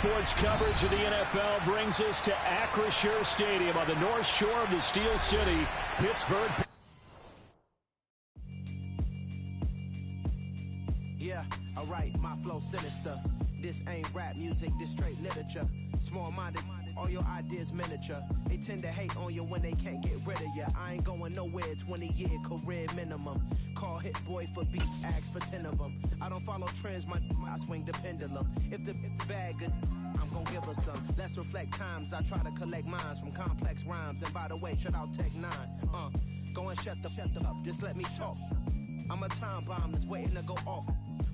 Sports coverage of the NFL brings us to Acrisure Stadium on the north shore of the Steel City, Pittsburgh. Yeah, alright, my flow sinister. This ain't rap music, this straight literature. Small-minded, all your ideas miniature. They tend to hate on you when they can't get rid of you. I ain't going nowhere, 20-year career minimum. Call Hit Boy for beats, ask for 10 of them. I don't follow trends, I swing the pendulum. If the bag good, I'm gonna give her some. Let's reflect times, I try to collect minds from complex rhymes. And by the way, shout out Tech 9. Go and shut the up, just let me talk. I'm a time bomb that's waiting to go off.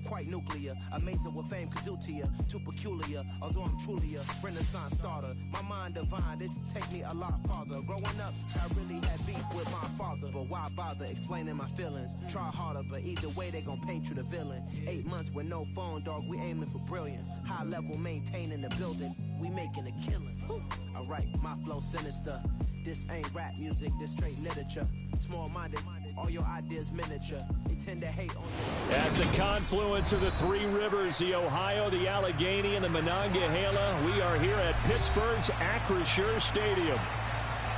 Quite nuclear, amazing what fame could do to you. Too peculiar, although I'm truly a Renaissance starter. My mind divine, it take me a lot farther. Growing up, I really had beef with my father. But why bother explaining my feelings? Try harder, but either way they gon' paint you the villain. 8 months with no phone, dog, we aiming for brilliance. High level maintaining the building, we making a killing. Alright, my flow sinister. This ain't rap music, this straight literature. Small-minded, all your ideas miniature. They tend to hate on you. At the confluence of the three rivers, the Ohio, the Allegheny, and the Monongahela, we are here at Pittsburgh's Acrisure Stadium.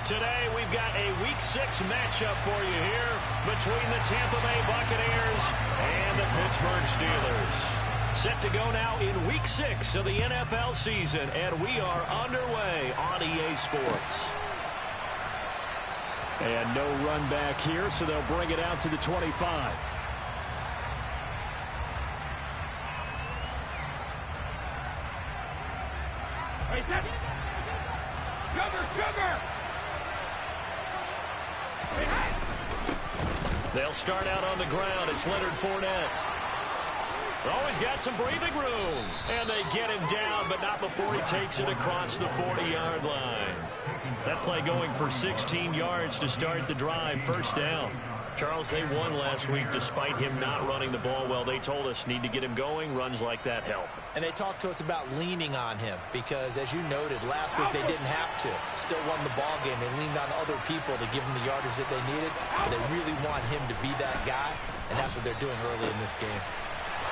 Today, we've got a Week 6 matchup for you here between the Tampa Bay Buccaneers and the Pittsburgh Steelers. Set to go now in Week 6 of the NFL season, and we are underway on EA Sports. And no run back here, so they'll bring it out to the 25. They'll start out on the ground. It's Leonard Fournette. Always got some breathing room. And they get him down, but not before he takes it across the 40-yard line. That play going for 16 yards to start the drive. First down. Charles, they won last week despite him not running the ball well. They told us need to get him going. Runs like that help. And they talked to us about leaning on him because, as you noted, last week they didn't have to. Still won the ball game. They leaned on other people to give them the yardage that they needed. But they really want him to be that guy, and that's what they're doing early in this game.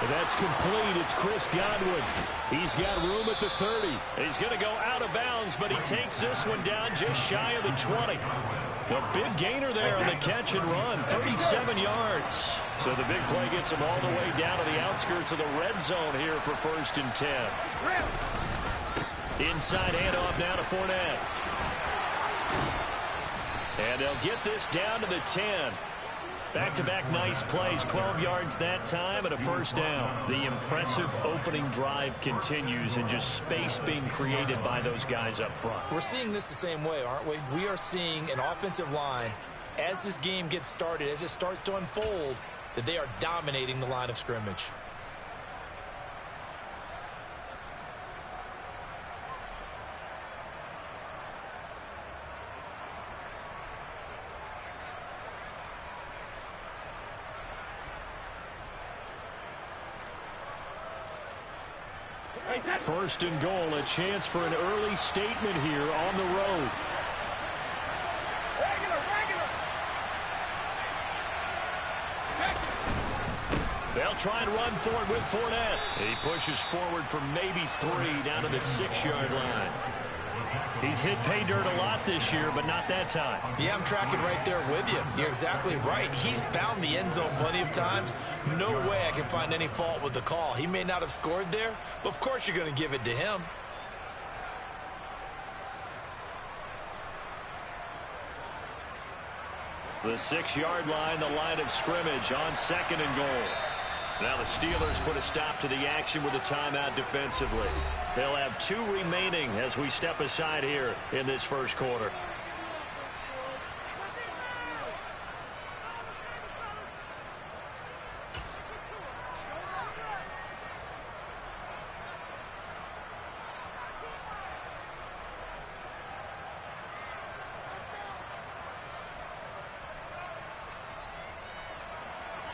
And that's complete. It's Chris Godwin. He's got room at the 30. He's going to go out of bounds, but he takes this one down just shy of the 20. A big gainer there on the catch and run, 37 yards. So the big play gets him all the way down to the outskirts of the red zone here for 1st and 10. Inside handoff now to Fournette. And they'll get this down to the 10. Back-to-back nice plays, 12 yards that time and a first down. The impressive opening drive continues and just space being created by those guys up front. We're seeing this the same way, aren't we? We are seeing an offensive line, as this game gets started, as it starts to unfold, that they are dominating the line of scrimmage. First and goal, a chance for an early statement here on the road. They'll try and run for it with Fournette. He pushes forward for maybe 3 down to the 6-yard line. He's hit pay dirt a lot this year, but not that time. Yeah, I'm tracking right there with you. You're exactly right. He's found the end zone plenty of times. No way I can find any fault with the call. He may not have scored there, but of course you're going to give it to him. The 6-yard line, the line of scrimmage on 2nd and goal. Now the Steelers put a stop to the action with a timeout defensively. They'll have 2 remaining as we step aside here in this first quarter.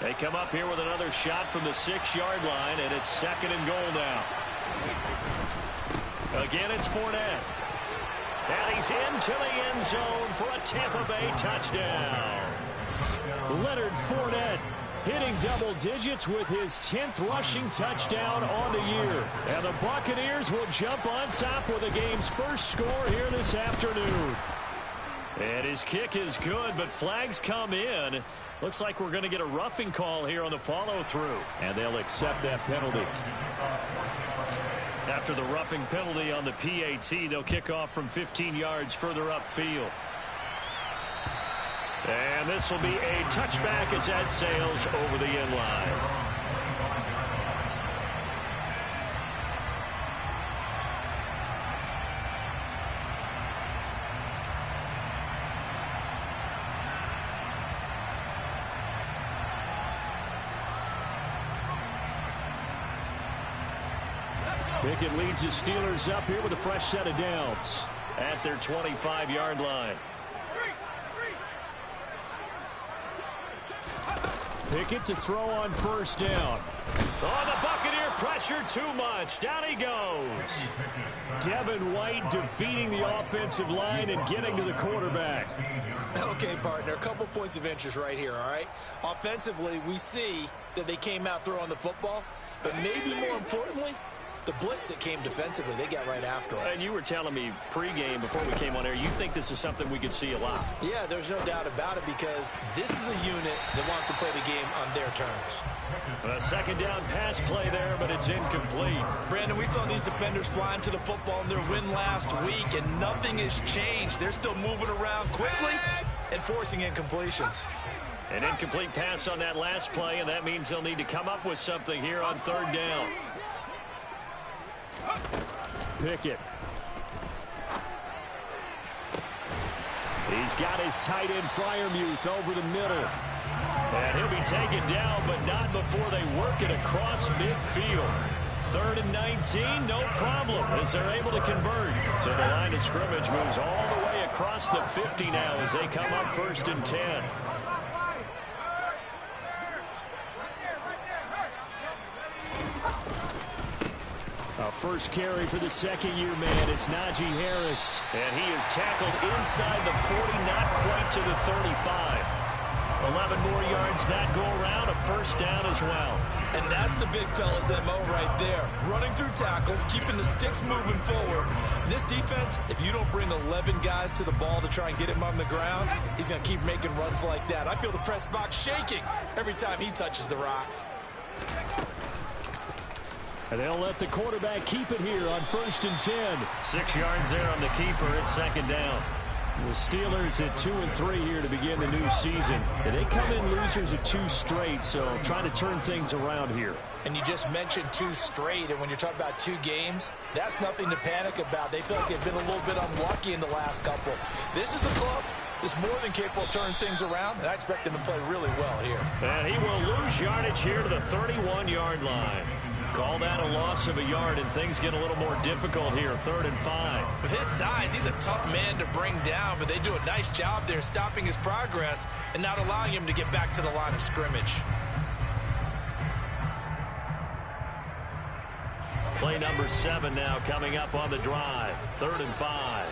They come up here with another shot from the 6-yard line, and it's 2nd and goal now. Again, it's Fournette. And he's into the end zone for a Tampa Bay touchdown. Leonard Fournette hitting double digits with his 10th rushing touchdown on the year. And the Buccaneers will jump on top with the game's first score here this afternoon. And his kick is good, but flags come in. Looks like we're going to get a roughing call here on the follow-through. And they'll accept that penalty. After the roughing penalty on the PAT, they'll kick off from 15 yards further upfield. And this will be a touchback as that sails over the end line. Pickett leads the Steelers up here with a fresh set of downs at their 25-yard line. Pickett to throw on first down. Oh, the Buccaneer pressure too much. Down he goes. Devin White defeating the offensive line and getting to the quarterback. Okay, partner, a couple points of interest right here, all right? Offensively, we see that they came out throwing the football, but maybe more importantly, the blitz that came defensively, they got right after it. And you were telling me pregame before we came on air, you think this is something we could see a lot. Yeah, there's no doubt about it because this is a unit that wants to play the game on their terms. A second down pass play there, but it's incomplete. Brandon, we saw these defenders flying to the football in their win last week, and nothing has changed. They're still moving around quickly and forcing incompletions. An incomplete pass on that last play, and that means they'll need to come up with something here on third down. Pickett. He's got his tight end Freiermuth over the middle. And he'll be taken down, but not before they work it across midfield. 3rd and 19, no problem, as they're able to convert. So the line of scrimmage moves all the way across the 50 now as they come up 1st and 10. A first carry for the second-year man. It's Najee Harris. And he is tackled inside the 40, not quite to the 35. 11 more yards that go around, a first down as well. And that's the big fella's MO right there. Running through tackles, keeping the sticks moving forward. This defense, if you don't bring 11 guys to the ball to try and get him on the ground, he's going to keep making runs like that. I feel the press box shaking every time he touches the rock. And they'll let the quarterback keep it here on 1st and 10. 6 yards there on the keeper. It's second down. The Steelers at 2-3 here to begin the new season. And they come in losers of 2 straight, so trying to turn things around here. And you just mentioned 2 straight, and when you're talking about 2 games, that's nothing to panic about. They feel like they've been a little bit unlucky in the last couple. This is a club that's more than capable of turning things around, and I expect them to play really well here. And he will lose yardage here to the 31-yard line. Call that a loss of a yard, and things get a little more difficult here, 3rd and 5. With his size, he's a tough man to bring down, but they do a nice job there stopping his progress and not allowing him to get back to the line of scrimmage. Play number 7 now coming up on the drive, 3rd and 5.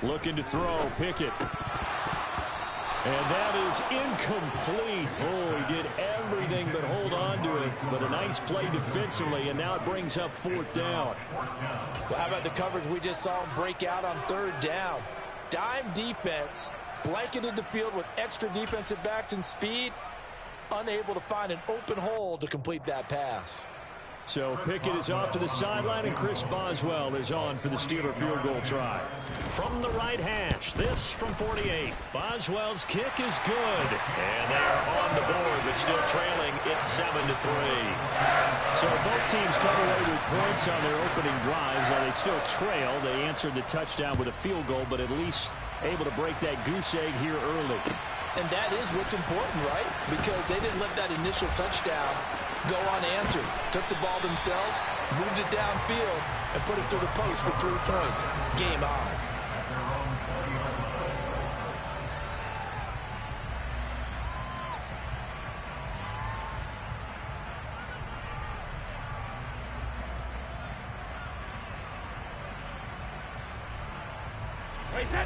Looking to throw, Pickett. And that is incomplete. Oh, he did everything but hold on to it. But a nice play defensively, and now it brings up 4th down. Well, how about the coverage we just saw him break out on 3rd down? Dime defense, blanketed the field with extra defensive backs and speed, unable to find an open hole to complete that pass. So Pickett is off to the sideline, and Chris Boswell is on for the Steeler field goal try. From the right hash, this from 48. Boswell's kick is good. And they are on the board, but still trailing. It's 7-3. So both teams come away with points on their opening drives. While they still trail, they answered the touchdown with a field goal, but at least able to break that goose egg here early. And that is what's important, right? Because they didn't let that initial touchdown go unanswered. Took the ball themselves, moved it downfield, and put it through the post for 3 points. Game on.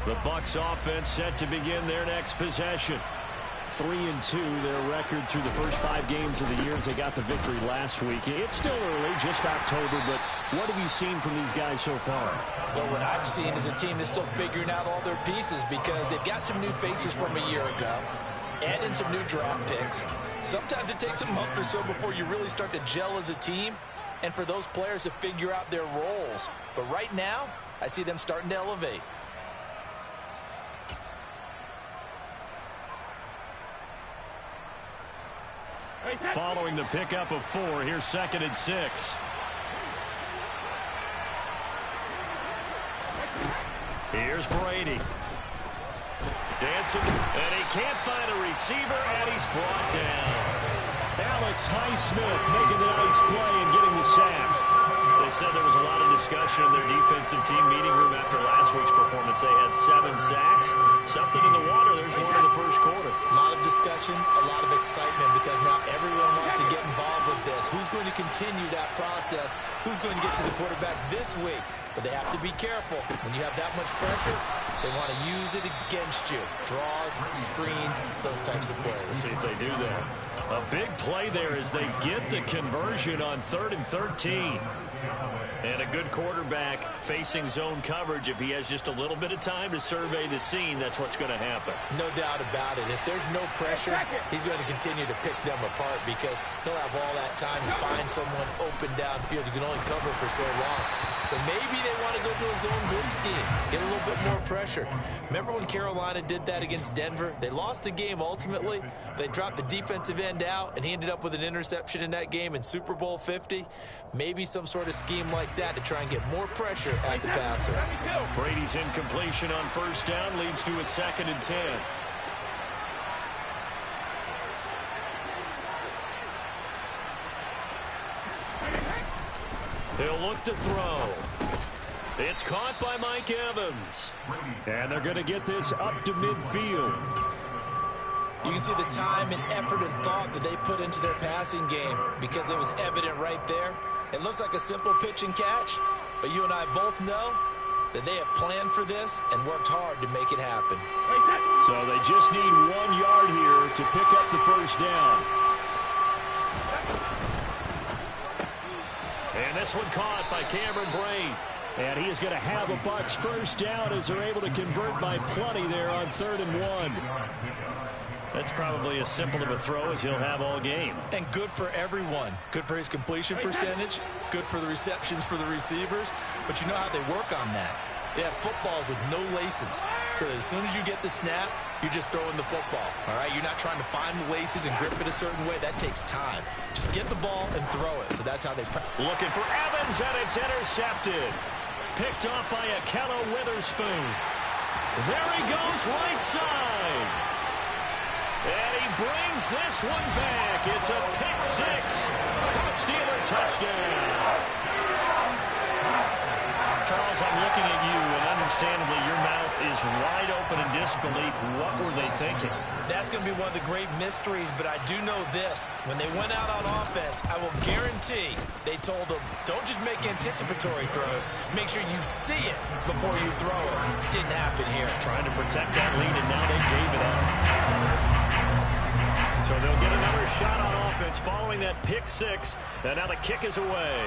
The Bucs offense set to begin their next possession. 3-2, their record through the first 5 games of the year as they got the victory last week. It's still early, just October, but what have you seen from these guys so far? Well, what I've seen is a team that's still figuring out all their pieces because they've got some new faces from a year ago, add in some new draft picks. Sometimes it takes a month or so before you really start to gel as a team and for those players to figure out their roles. But right now, I see them starting to elevate. Following the pickup of 4, here's 2nd and 6. Here's Brady. Dancing, and he can't find a receiver, and he's brought down. Alex Highsmith making the nice play and getting the sack. They said there was a lot of discussion in their defensive team meeting room after last week's performance. They had 7 sacks. Something in the water. There's one in the first quarter. A lot of discussion, a lot of excitement because now everyone wants to get involved with this. Who's going to continue that process? Who's going to get to the quarterback this week? But they have to be careful. When you have that much pressure, they want to use it against you. Draws, screens, those types of plays. Let's see if they do that. A big play there as they get the conversion on 3rd and 13. And a good quarterback facing zone coverage. If he has just a little bit of time to survey the scene, that's what's going to happen. No doubt about it. If there's no pressure, he's going to continue to pick them apart because he'll have all that time to find someone open downfield. You can only cover for so long. So maybe they want to go to a zone blitz scheme, get a little bit more pressure. Remember when Carolina did that against Denver? They lost the game ultimately. They dropped the defensive end out, and he ended up with an interception in that game in Super Bowl 50. Maybe some sort of scheme like that to try and get more pressure at the passer. Brady's incompletion on 1st down leads to a 2nd and 10. He'll look to throw. It's caught by Mike Evans. And they're going to get this up to midfield. You can see the time and effort and thought that they put into their passing game because it was evident right there. It looks like a simple pitch and catch, but you and I both know that they have planned for this and worked hard to make it happen. So they just need 1 yard here to pick up the 1st down. And this one caught by Cameron Braid. And he is going to have a Bucs 1st down as they're able to convert by plenty there on 3rd and 1. That's probably as simple of a throw as he'll have all game. And good for everyone. Good for his completion percentage. Good for the receptions for the receivers. But you know how they work on that. They have footballs with no laces. So that as soon as you get the snap, you're just throwing the football. All right? You're not trying to find the laces and grip it a certain way. That takes time. Just get the ball and throw it. So that's how they practice. Looking for Evans, and it's intercepted. Picked off by Akello Witherspoon. There he goes, right side. And he brings this one back. It's a pick 6 for a Steeler touchdown. Charles, I'm looking at you, and understandably, your mouth is wide open in disbelief. What were they thinking? That's going to be one of the great mysteries, but I do know this. When they went out on offense, I will guarantee they told them, don't just make anticipatory throws. Make sure you see it before you throw it. Didn't happen here. Trying to protect that lead, and now they gave it up. So they'll get another shot on offense following that pick 6, and now the kick is away.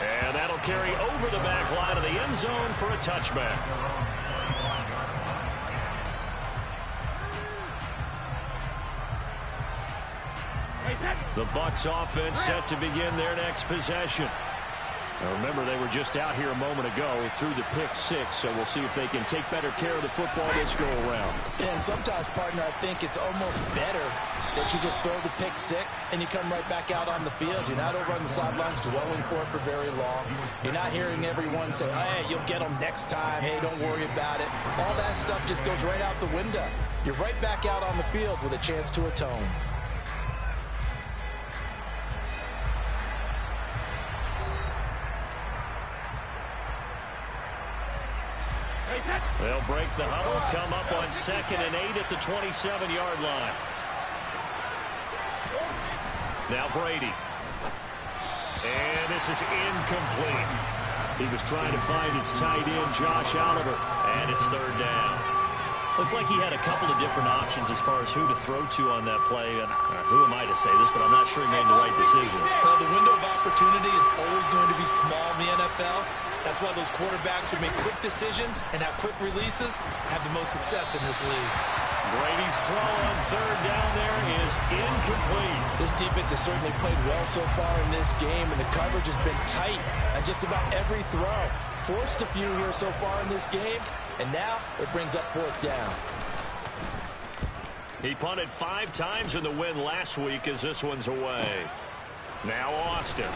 And that'll carry over the back line of the end zone for a touchback. The Bucs offense set to begin their next possession. Now remember, they were just out here a moment ago through the pick 6, so we'll see if they can take better care of the football this go around. And sometimes, partner, I think it's almost better that you just throw the pick 6 and you come right back out on the field. You're not over on the sidelines dwelling for it for very long. You're not hearing everyone say, hey, you'll get them next time. Hey, don't worry about it. All that stuff just goes right out the window. You're right back out on the field with a chance to atone. They'll break the huddle, come up on 2nd and 8 at the 27-yard line. Now Brady. And this is incomplete. He was trying to find his tight end, Josh Oliver, and it's third down. Looked like he had a couple of different options as far as who to throw to on that play. And who am I to say this, but I'm not sure he made the right decision. Well, the window of opportunity is always going to be small in the NFL. That's why those quarterbacks who make quick decisions and have quick releases have the most success in this league. Brady's throw on third down there is incomplete. This defense has certainly played well so far in this game, and the coverage has been tight on just about every throw. Forced a few here so far in this game, and now it brings up fourth down. He punted 5 times in the win last week as this one's away. Now Austin.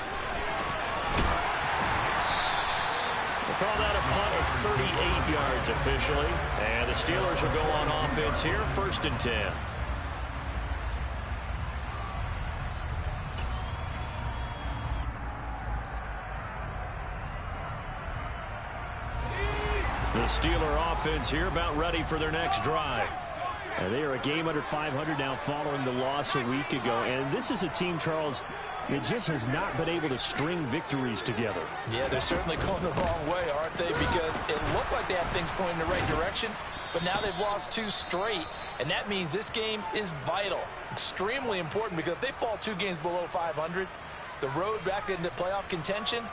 We'll call that a punt of 38 yards officially. And the Steelers will go on offense here, 1st and 10. The Steeler offense here about ready for their next drive. They are a game under 500 now following the loss a week ago. And this is a team, Charles, that just has not been able to string victories together. Yeah, they're certainly going the wrong way, aren't they? Because it looked like they had things pointing in the right direction, but now they've lost 2 straight, and that means this game is vital. Extremely important, because if they fall 2 games below 500, the road back into playoff contention,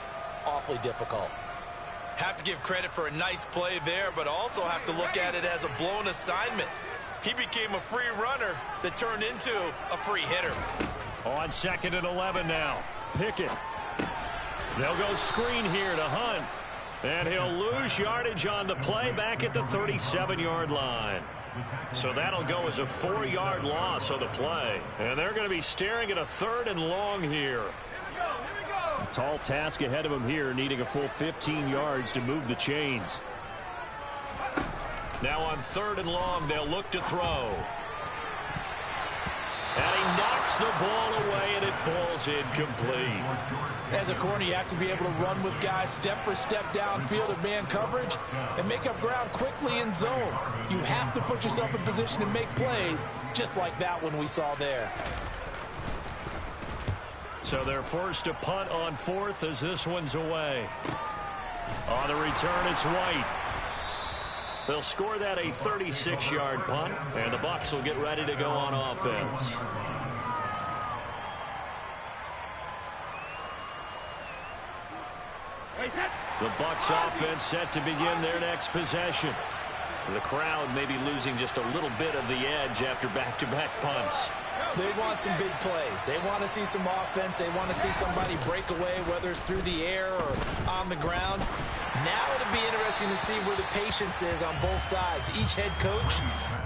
awfully difficult. Have to give credit for a nice play there, but also have to look at it as a blown assignment. He became a free runner that turned into a free hitter. On 2nd and 11 now. Pickett. They'll go screen here to Hunt. And he'll lose yardage on the play back at the 37-yard line. So that'll go as a 4-yard loss on the play. And they're going to be staring at a 3rd and long here. A tall task ahead of him here, needing a full 15 yards to move the chains. Now on 3rd and long, they'll look to throw. And he knocks the ball away, and it falls incomplete. As a corner, you have to be able to run with guys step for step downfield in man coverage and make up ground quickly in zone. You have to put yourself in position to make plays, just like that one we saw there. So they're forced to punt on 4th as this one's away. On the return, it's White. They'll score that a 36-yard punt, and the Bucs will get ready to go on offense. The Bucs offense set to begin their next possession. The crowd may be losing just a little bit of the edge after back-to-back punts. They want some big plays. They want to see some offense. They want to see somebody break away, whether it's through the air or on the ground. Now it'll be interesting to see where the patience is on both sides. Each head coach,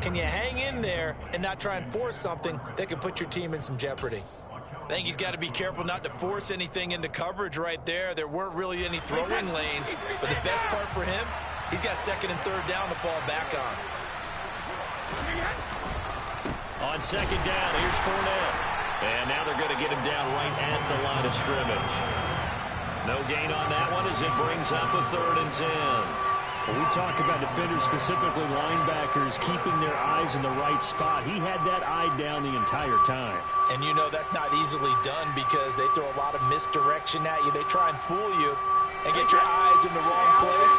can you hang in there and not try and force something that could put your team in some jeopardy? I think he's got to be careful not to force anything into coverage right there. There weren't really any throwing lanes, but the best part for him, he's got 2nd and 3rd down to fall back on. On 2nd down, here's Fournette. And now they're going to get him down right at the line of scrimmage. No gain on that one as it brings up a 3rd and 10. When we talk about defenders, specifically linebackers, keeping their eyes in the right spot. He had that eye down the entire time. And you know that's not easily done because they throw a lot of misdirection at you. They try and fool you and get your eyes in the wrong place.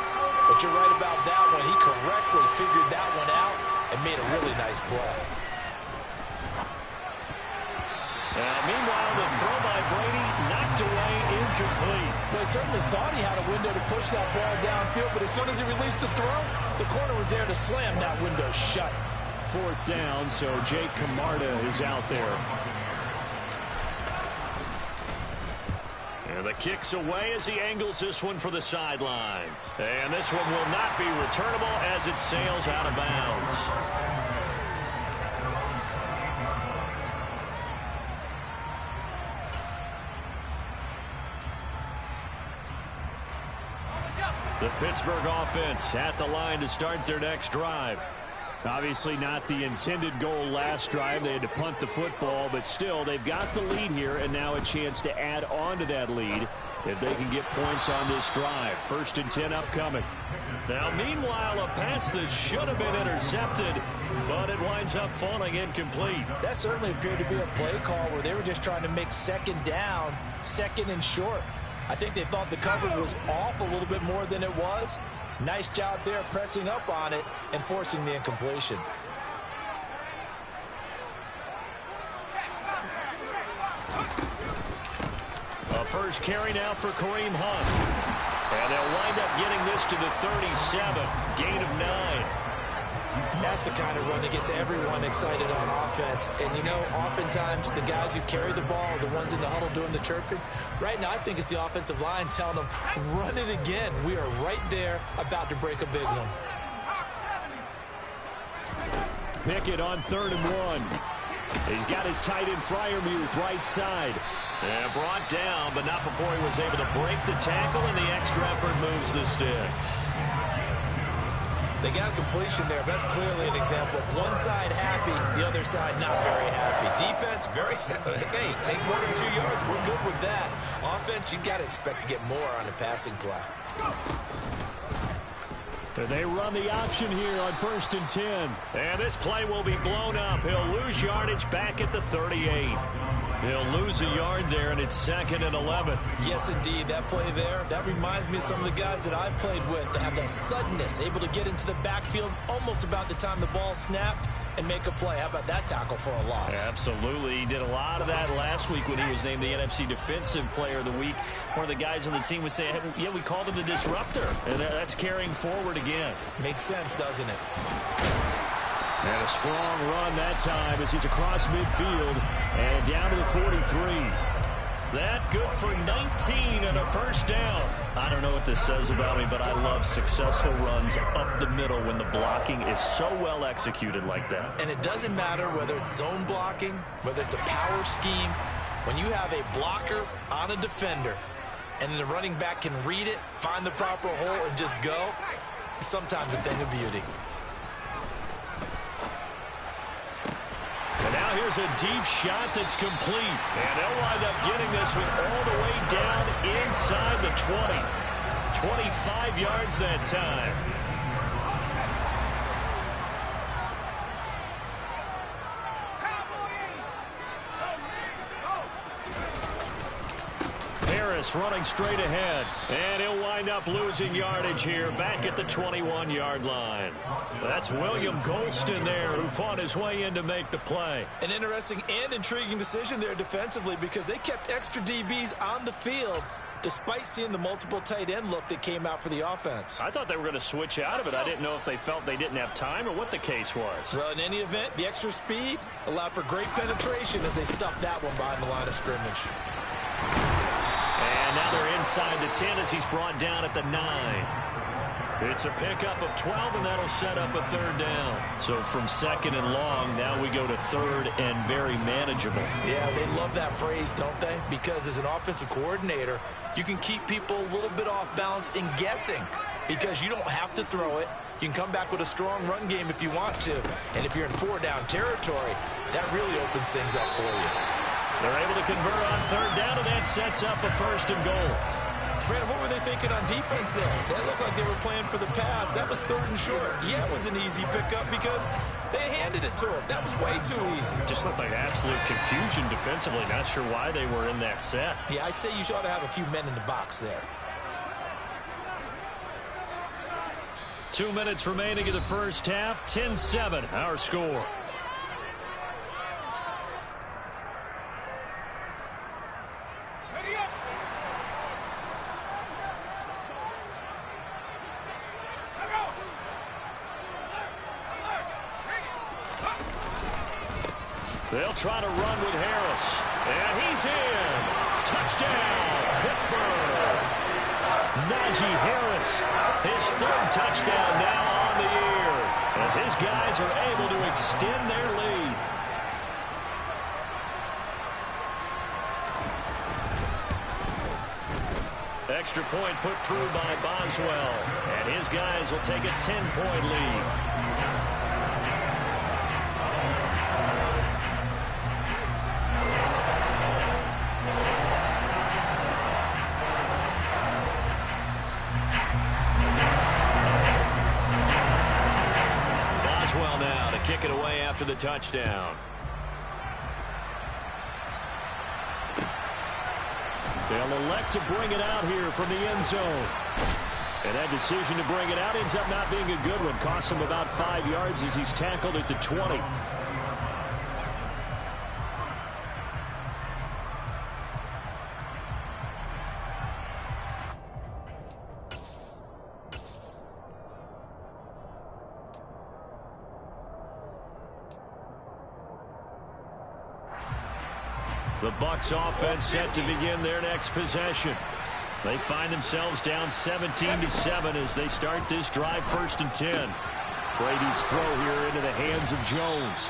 But you're right about that one. He correctly figured that one out and made a really nice play. Meanwhile, the throw by Brady knocked away, incomplete. Well, he certainly thought he had a window to push that ball downfield, but as soon as he released the throw, the corner was there to slam that window shut. 4th down, so Jake Camarda is out there. And the kick's away as he angles this one for the sideline. And this one will not be returnable as it sails out of bounds. The Pittsburgh offense at the line to start their next drive. Obviously not the intended goal last drive. They had to punt the football, but still they've got the lead here, and now a chance to add on to that lead if they can get points on this drive. 1st and 10 upcoming. Now, meanwhile, a pass that should have been intercepted, but it winds up falling incomplete. That certainly appeared to be a play call where they were just trying to make 2nd down, 2nd and short. I think they thought the coverage was off a little bit more than it was. Nice job there pressing up on it and forcing the incompletion. A first carry now for Kareem Hunt. And they'll wind up getting this to the 37. Gain of 9. That's the kind of run that gets everyone excited on offense. And, you know, oftentimes the guys who carry the ball are the ones in the huddle doing the chirping. Right now, I think it's the offensive line telling them, run it again. We are right there about to break a big one. Pickett on 3rd and 1. He's got his tight end Freiermuth right side. And brought down, but not before he was able to break the tackle, and the extra effort moves the sticks. They got a completion there, but that's clearly an example of one side happy, the other side not very happy. Defense, very, hey, take more than 2 yards. We're good with that. Offense, you got to expect to get more on the passing play. They run the option here on 1st and 10. And this play will be blown up. He'll lose yardage back at the 38. He'll lose a yard there, and it's 2nd and 11. Yes, indeed. That play there, that reminds me of some of the guys that I played with that have that suddenness, able to get into the backfield almost about the time the ball snapped and make a play. How about that tackle for a loss? Absolutely. He did a lot of that last week when he was named the NFC Defensive Player of the Week. One of the guys on the team was saying, hey, yeah, we called him the disruptor, and that's carrying forward again. Makes sense, doesn't it? And a strong run that time as he's across midfield and down to the 43. That good for 19 and a first down. I don't know what this says about me, but I love successful runs up the middle when the blocking is so well executed like that. And it doesn't matter whether it's zone blocking, whether it's a power scheme. When you have a blocker on a defender and the running back can read it, find the proper hole, and just go, it's sometimes a thing of beauty. And now here's a deep shot that's complete. And they'll wind up getting this one all the way down inside the 20. 25 yards that time. Harris running straight ahead. And he'll wind up losing yardage here back at the 21-yard line. That's William Golston there who fought his way in to make the play. An interesting and intriguing decision there defensively because they kept extra DBs on the field despite seeing the multiple tight end look that came out for the offense. I thought they were going to switch out of it. I didn't know if they felt they didn't have time or what the case was. Well, in any event, the extra speed allowed for great penetration as they stuffed that one behind the line of scrimmage. And now they're inside the 10 as he's brought down at the 9. It's a pickup of 12, and that'll set up a 3rd down. So from 2nd and long, now we go to 3rd and very manageable. Yeah, they love that phrase, don't they? Because as an offensive coordinator, you can keep people a little bit off balance and guessing because you don't have to throw it. You can come back with a strong run game if you want to. And if you're in 4-down territory, that really opens things up for you. They're able to convert on 3rd down, and that sets up a 1st and goal. Brandon, what were they thinking on defense there? That looked like they were playing for the pass. That was 3rd and short. Yeah, it was an easy pickup because they handed it to him. That was way too easy. Just looked like absolute confusion defensively. Not sure why they were in that set. Yeah, I'd say you ought to have a few men in the box there. 2 minutes remaining in the first half. 10-7, our score. They'll try to run with Harris. And he's in. Touchdown, Pittsburgh. Najee Harris, his 3rd touchdown now on the year as his guys are able to extend their lead. Extra point put through by Boswell. And his guys will take a 10-point lead. Kick it away after the touchdown. They'll elect to bring it out here from the end zone. And that decision to bring it out ends up not being a good one. Costs him about 5 yards as he's tackled at the 20. The Bucs offense set to begin their next possession. They find themselves down 17-7 as they start this drive, 1st and 10. Brady's throw here into the hands of Jones.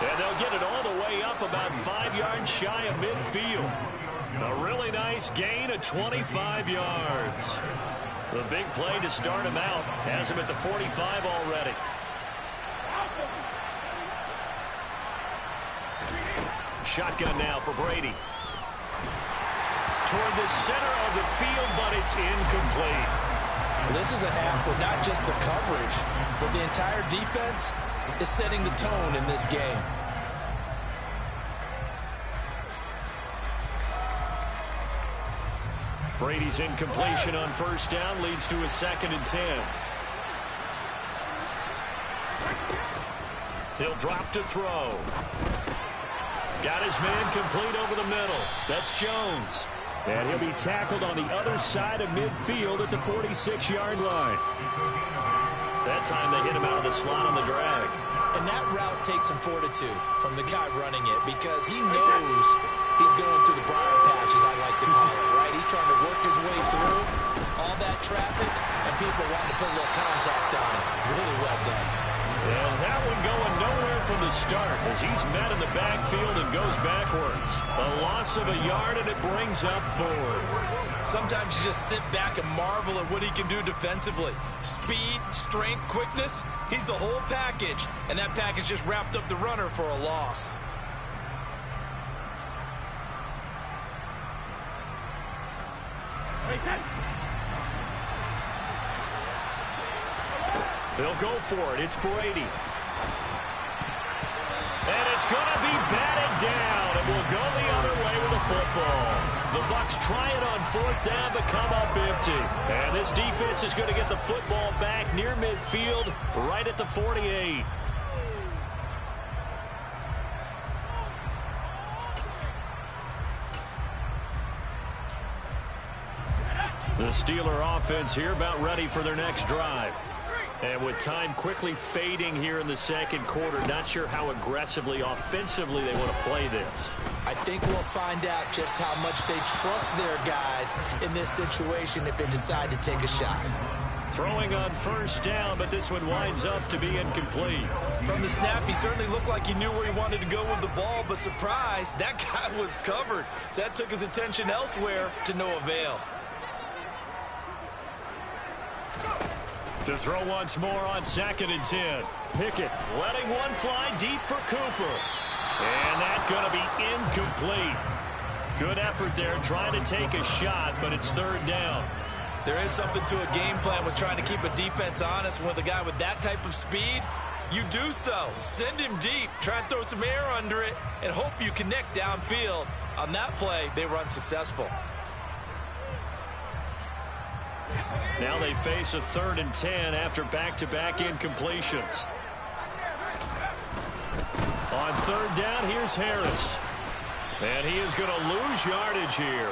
And they'll get it all the way up about 5 yards shy of midfield. A really nice gain of 25 yards. The big play to start him out has him at the 45 already. Shotgun now for Brady. Toward the center of the field, but it's incomplete. This is a half where not just the coverage, but the entire defense is setting the tone in this game. Brady's incompletion on 1st down leads to a 2nd and 10. He'll drop to throw. Got his man complete over the middle. That's Jones. And he'll be tackled on the other side of midfield at the 46-yard line. That time they hit him out of the slot on the drag. And that route takes some fortitude from the guy running it because he knows he's going through the briar patch, as I like to call it, right? He's trying to work his way through all that traffic, and people want to put a little contact on it. Really well done. And that one going nowhere from the start as he's met in the backfield and goes backwards. A loss of a yard, and it brings up 4th. Sometimes you just sit back and marvel at what he can do defensively. Speed, strength, quickness, he's the whole package. And that package just wrapped up the runner for a loss. They'll go for it. It's Brady. And it's going to be batted down. It will go the other way with the football. The Bucs try it on 4th down, but come up empty. And this defense is going to get the football back near midfield, right at the 48. The Steeler offense here about ready for their next drive. And with time quickly fading here in the 2nd quarter, not sure how aggressively, offensively they want to play this. I think we'll find out just how much they trust their guys in this situation if they decide to take a shot. Throwing on 1st down, but this one winds up to be incomplete. From the snap, he certainly looked like he knew where he wanted to go with the ball, but surprise, that guy was covered. So that took his attention elsewhere to no avail. To throw once more on 2nd and 10. Pickett letting one fly deep for Cooper. And that's going to be incomplete. Good effort there trying to take a shot, but it's 3rd down. There is something to a game plan with trying to keep a defense honest. With a guy with that type of speed, you do so. Send him deep, try and throw some air under it, and hope you connect downfield. On that play, they were unsuccessful. Now they face a 3rd and 10 after back-to-back incompletions. On 3rd down, here's Harris. And he is going to lose yardage here.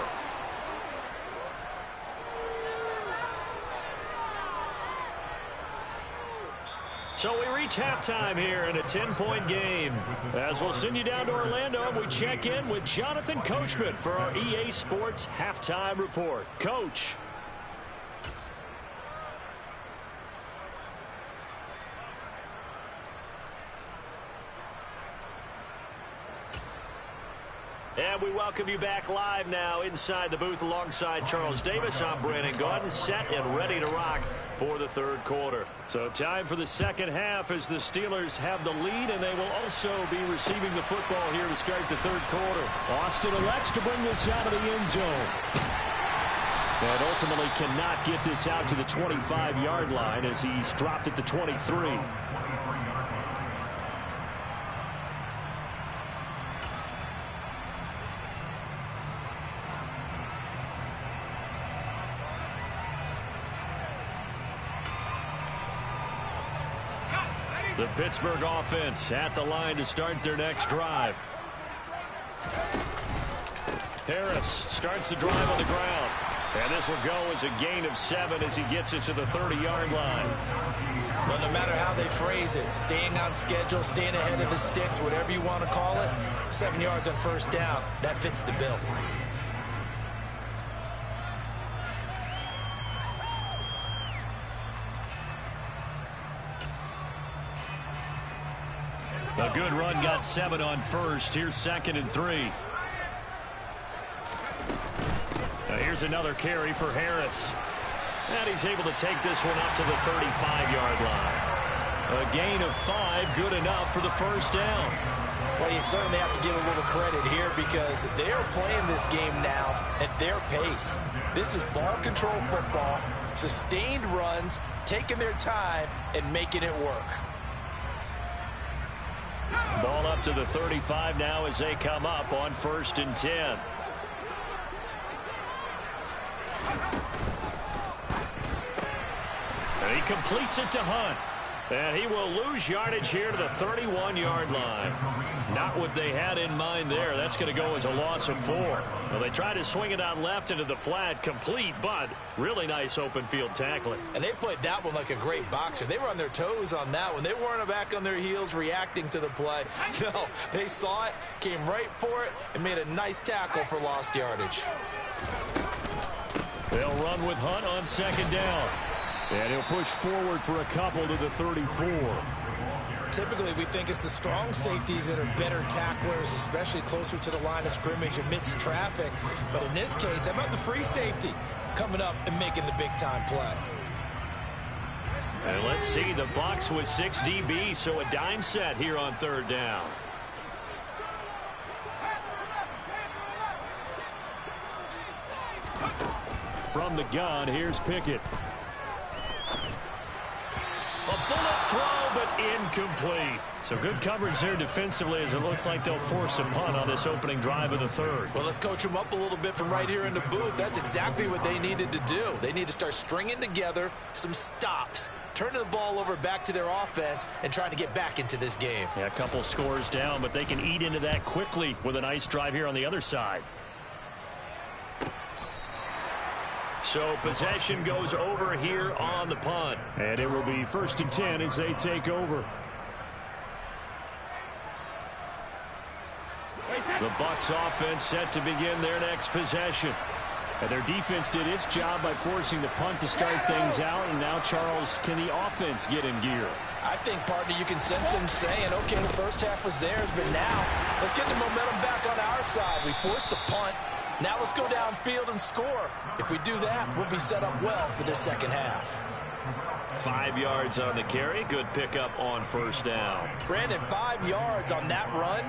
So we reach halftime here in a 10-point game. As we'll send you down to Orlando, we check in with Jonathan Coachman for our EA Sports Halftime Report. Coach. And we welcome you back live now inside the booth alongside Charles Davis. I'm Brandon Gaudin, set and ready to rock for the 3rd quarter. So time for the 2nd half as the Steelers have the lead, and they will also be receiving the football here to start the 3rd quarter. Austin elects to bring this out of the end zone. And ultimately cannot get this out to the 25-yard line as he's dropped at the 23. The Pittsburgh offense at the line to start their next drive. Harris starts the drive on the ground. And this will go as a gain of 7 as he gets it to the 30-yard line. Well, no matter how they phrase it, staying on schedule, staying ahead of the sticks, whatever you want to call it, 7 yards on first down, that fits the bill. A good run got 7 on first. Here's 2nd and 3. Now here's another carry for Harris. And he's able to take this one up to the 35-yard line. A gain of 5, good enough for the first down. Well, you certainly have to give a little credit here because they are playing this game now at their pace. This is ball control football, sustained runs, taking their time, and making it work. Ball up to the 35 now as they come up on 1st and 10. And he completes it to Hunt. And he will lose yardage here to the 31-yard line. Not what they had in mind there. That's going to go as a loss of 4. Well, they tried to swing it out left into the flat, complete, but really nice open field tackling. And they played that one like a great boxer. They were on their toes on that one. They weren't back on their heels reacting to the play. No, they saw it, came right for it, and made a nice tackle for lost yardage. They'll run with Hunt on 2nd down. And he'll push forward for a couple to the 34. Typically, we think it's the strong safeties that are better tacklers, especially closer to the line of scrimmage amidst traffic. But in this case, how about the free safety coming up and making the big-time play? And let's see, the Bucs with 6 DB, so a dime set here on 3rd down. From the gun, here's Pickett. A bullet throw, but incomplete. So good coverage there defensively as it looks like they'll force a punt on this opening drive of the 3rd. Well, let's coach them up a little bit from right here in the booth. That's exactly what they needed to do. They need to start stringing together some stops, turning the ball over back to their offense, and trying to get back into this game. Yeah, a couple scores down, but they can eat into that quickly with a nice drive here on the other side. So possession goes over here on the punt. And it will be 1st and 10 as they take over. The Bucs offense set to begin their next possession. And their defense did its job by forcing the punt to start things out. And now, Charles, can the offense get in gear? I think, partner, you can sense them saying, okay, the first half was theirs, but now let's get the momentum back on our side. We forced a punt. Now let's go downfield and score. If we do that, we'll be set up well for this second half. 5 yards on the carry. Good pickup on 1st down. Brandon, 5 yards on that run.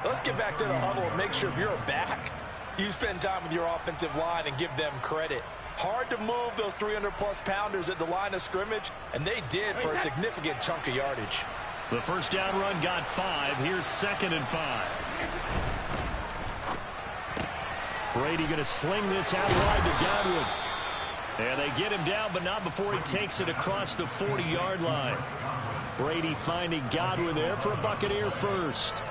Let's get back to the huddle and make sure if you're a back, you spend time with your offensive line and give them credit. Hard to move those 300-plus pounders at the line of scrimmage, and they did for a significant chunk of yardage. The 1st down run got 5. Here's 2nd and 5. Brady going to sling this out wide to Godwin. And they get him down, but not before he takes it across the 40-yard line. Brady finding Godwin there for a Buccaneer first.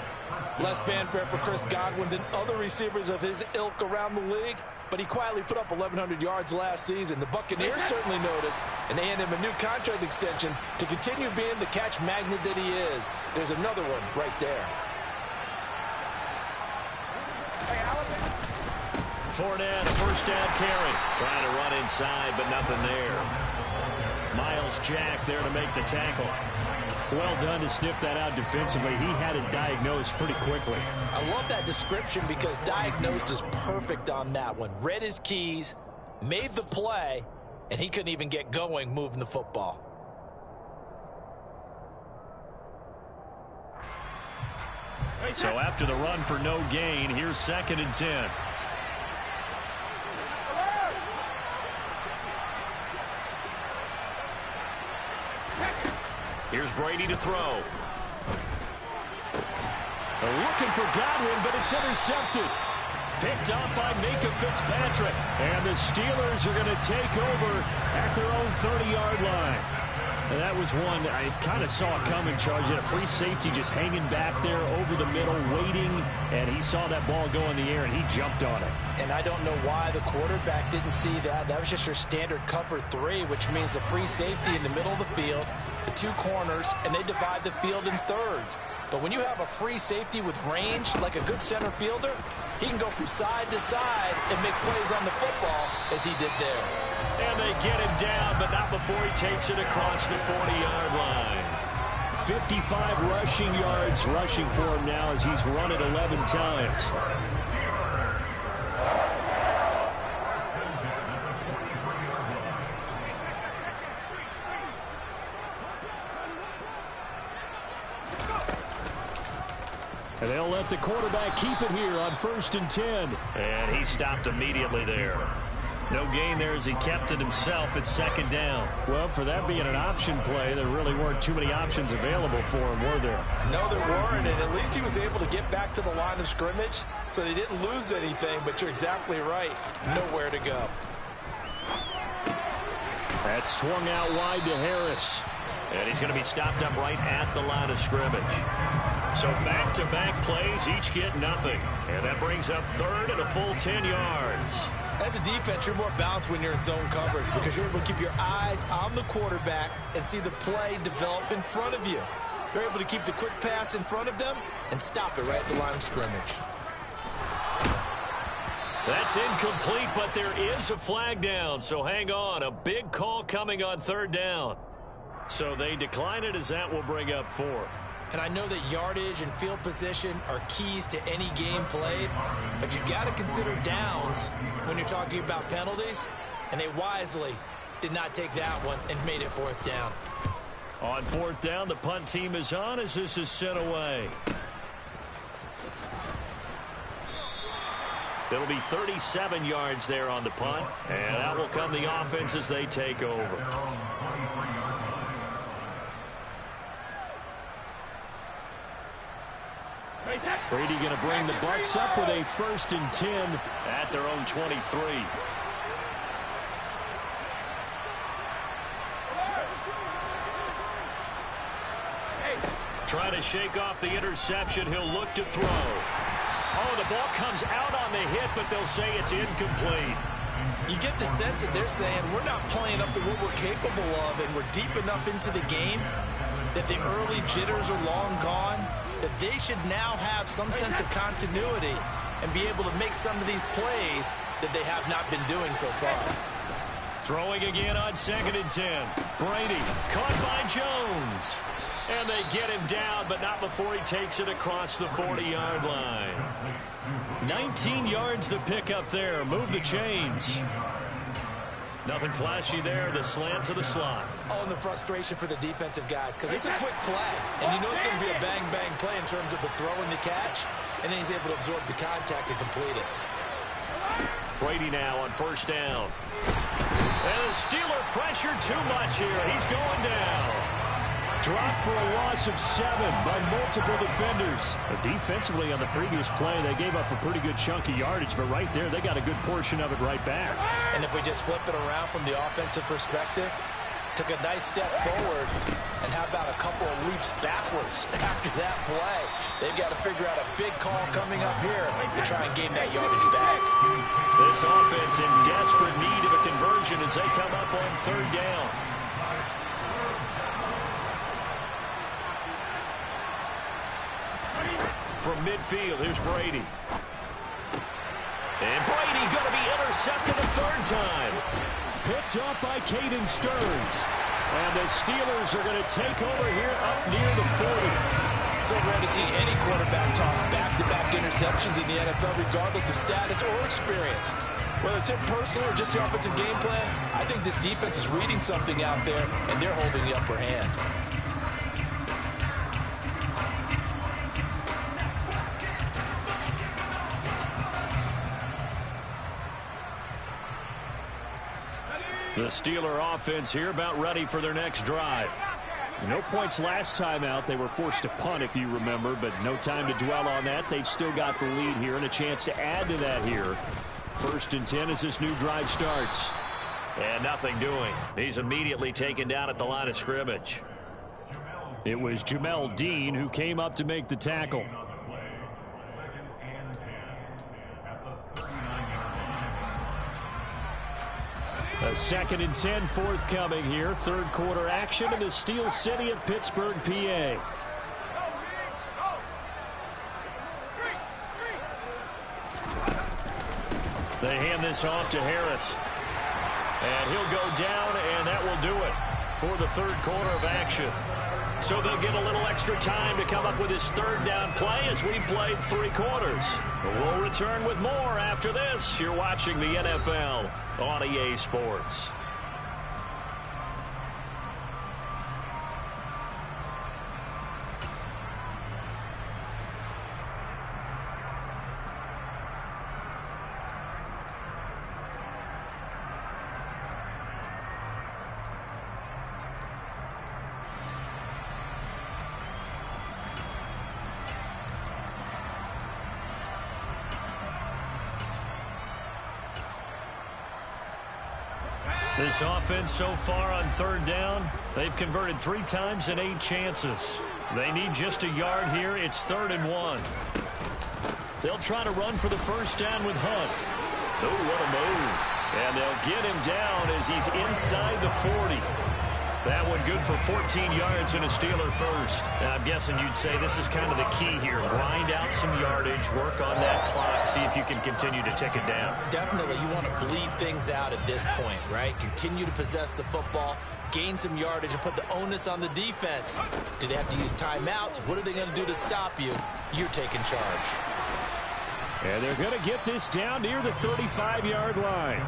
Less fanfare for Chris Godwin than other receivers of his ilk around the league, but he quietly put up 1,100 yards last season. The Buccaneers certainly noticed, and they handed him a new contract extension to continue being the catch magnet that he is. There's another one right there. Fournette, a 1st down carry. Trying to run inside, but nothing there. Miles Jack there to make the tackle. Well done to sniff that out defensively. He had it diagnosed pretty quickly. I love that description because diagnosed is perfect on that one. Read his keys, made the play, and he couldn't even get going moving the football. So after the run for no gain, here's 2nd and 10. Here's Brady to throw. They're looking for Godwin, but it's intercepted. Picked up by Minka Fitzpatrick. And the Steelers are going to take over at their own 30-yard line. And that was one I kind of saw coming, Charles. You had a free safety just hanging back there over the middle, waiting, and he saw that ball go in the air, and he jumped on it. And I don't know why the quarterback didn't see that. That was just your standard cover 3, which means the free safety in the middle of the field, the 2 corners, and they divide the field in thirds. But when you have a free safety with range, like a good center fielder, he can go from side to side and make plays on the football as he did there. And they get him down, but not before he takes it across the 40-yard line. 55 rushing yards rushing for him now as he's run it 11 times. And they'll let the quarterback keep it here on 1st and 10. And he stopped immediately there. No gain there as he kept it himself at 2nd down. Well, for that being an option play, there really weren't too many options available for him, were there? No, there weren't, and at least he was able to get back to the line of scrimmage, so they didn't lose anything, but you're exactly right. Nowhere to go. That swung out wide to Harris. And he's going to be stopped up right at the line of scrimmage. So back-to-back plays, each get nothing. And that brings up 3rd and a full 10 yards. As a defense, you're more balanced when you're in zone coverage because you're able to keep your eyes on the quarterback and see the play develop in front of you. They're able to keep the quick pass in front of them and stop it right at the line of scrimmage. That's incomplete, but there is a flag down, so hang on. A big call coming on 3rd down. So they decline it as that will bring up 4th. And I know that yardage and field position are keys to any game played, but you got to consider downs when you're talking about penalties, and they wisely did not take that one and made it 4th down. On 4th down, the punt team is on as this is sent away. It'll be 37 yards there on the punt, and that will come the offense as they take over. Brady going to bring the Bucs up with a 1st and 10 at their own 23. Trying to shake off the interception. He'll look to throw. Oh, the ball comes out on the hit, but they'll say it's incomplete. You get the sense that they're saying we're not playing up to what we're capable of, and we're deep enough into the game that the early jitters are long gone, that they should now have some sense of continuity and be able to make some of these plays that they have not been doing so far. Throwing again on 2nd and 10. Brady caught by Jones. And they get him down, but not before he takes it across the 40-yard line. 19 yards the pick up there. Move the chains. Nothing flashy there. The slant to the slot. Oh, and the frustration for the defensive guys because it's a quick play. And you know it's going to be a bang-bang play in terms of the throw and the catch. And then he's able to absorb the contact and complete it. Brady now on 1st down. And the Steeler pressure too much here. He's going down. Dropped for a loss of 7 by multiple defenders. Defensively on the previous play, they gave up a pretty good chunk of yardage, but right there, they got a good portion of it right back. And if we just flip it around from the offensive perspective, took a nice step forward, and how about a couple of leaps backwards after that play? They've got to figure out a big call coming up here to try and gain that yardage back. This offense in desperate need of a conversion as they come up on 3rd down. From midfield, here's Brady. And Brady going to be intercepted a 3rd time. Picked up by Caden Stearns. And the Steelers are going to take over here up near the 40. So rare to see any quarterback toss back-to-back interceptions in the NFL, regardless of status or experience. Whether it's impersonal or just the offensive game plan, I think this defense is reading something out there, and they're holding the upper hand. The Steeler offense here about ready for their next drive. No points last time out. They were forced to punt, if you remember, but no time to dwell on that. They've still got the lead here and a chance to add to that here. 1st and 10 as this new drive starts. And nothing doing. He's immediately taken down at the line of scrimmage. It was Jamel Dean who came up to make the tackle. A 2nd and 10 forthcoming here. Third quarter action in the Steel City of Pittsburgh, PA. They hand this off to Harris. And he'll go down, and that will do it for the third quarter of action. So they'll get a little extra time to come up with his third down play as we played 3 quarters. We'll return with more after this. You're watching the NFL on EA Sports. This offense so far on third down, they've converted 3 times in 8 chances. They need just a yard here. It's 3rd and 1. They'll try to run for the first down with Hunt. Oh, what a move. And they'll get him down as he's inside the 40. That one good for 14 yards and a Steeler first. Now, I'm guessing you'd say this is kind of the key here. Grind out some yardage, work on that clock, see if you can continue to tick it down. Definitely, you want to bleed things out at this point, right? Continue to possess the football, gain some yardage, and put the onus on the defense. Do they have to use timeouts? What are they going to do to stop you? You're taking charge. And they're going to get this down near the 35-yard line.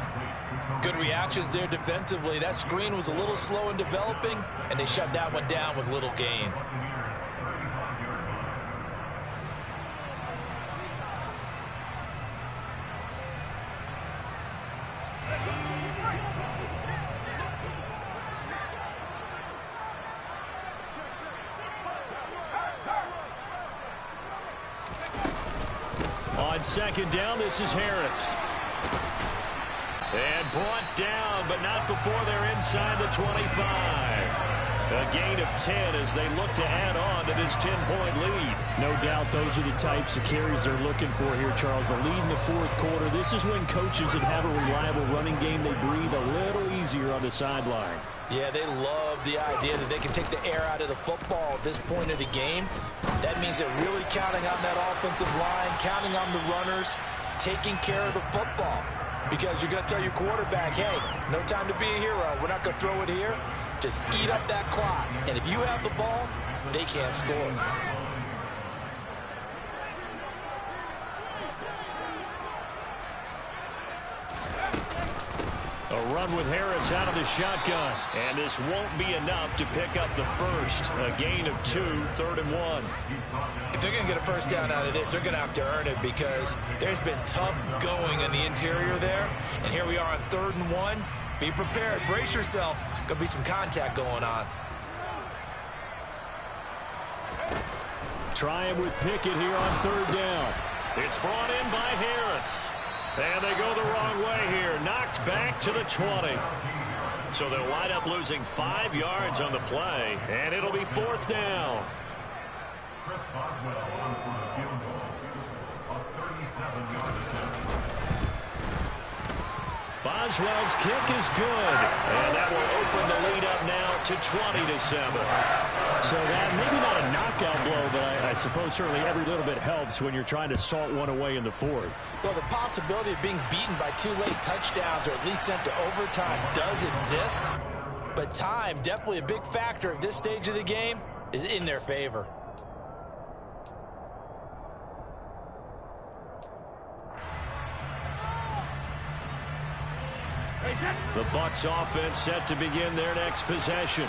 Good reactions there defensively. That screen was a little slow in developing, and they shut that one down with little gain. On 2nd down, this is Harris. And brought down, but not before they're inside the 25. A gain of 10 as they look to add on to this 10-point lead. No doubt those are the types of carries they're looking for here, Charles. The lead in the 4th quarter. This is when coaches that have a reliable running game, they breathe a little easier on the sideline. Yeah, they love the idea that they can take the air out of the football at this point of the game. That means they're really counting on that offensive line, counting on the runners, taking care of the football. Because you're going to tell your quarterback, hey, no time to be a hero. We're not going to throw it here. Just eat up that clock. And if you have the ball, they can't score. A run with Harris out of the shotgun. And this won't be enough to pick up the first. A gain of 2, 3rd and 1. If they're going to get a first down out of this, they're going to have to earn it because there's been tough going in the interior there. And here we are on 3rd and 1. Be prepared. Brace yourself. Going to be some contact going on. Trying with Pickett here on 3rd down. It's brought in by Harris. And they go the wrong way here. Knocked back to the 20. So they'll wind up losing 5 yards on the play. And it'll be 4th down. Boswell's kick is good. And that will open the lead up now to 20-7. So that maybe not a knockout blow, but I suppose certainly every little bit helps when you're trying to salt one away in the 4th. Well, the possibility of being beaten by 2 late touchdowns or at least sent to overtime does exist. But time, definitely a big factor at this stage of the game, is in their favor. The Bucs offense set to begin their next possession.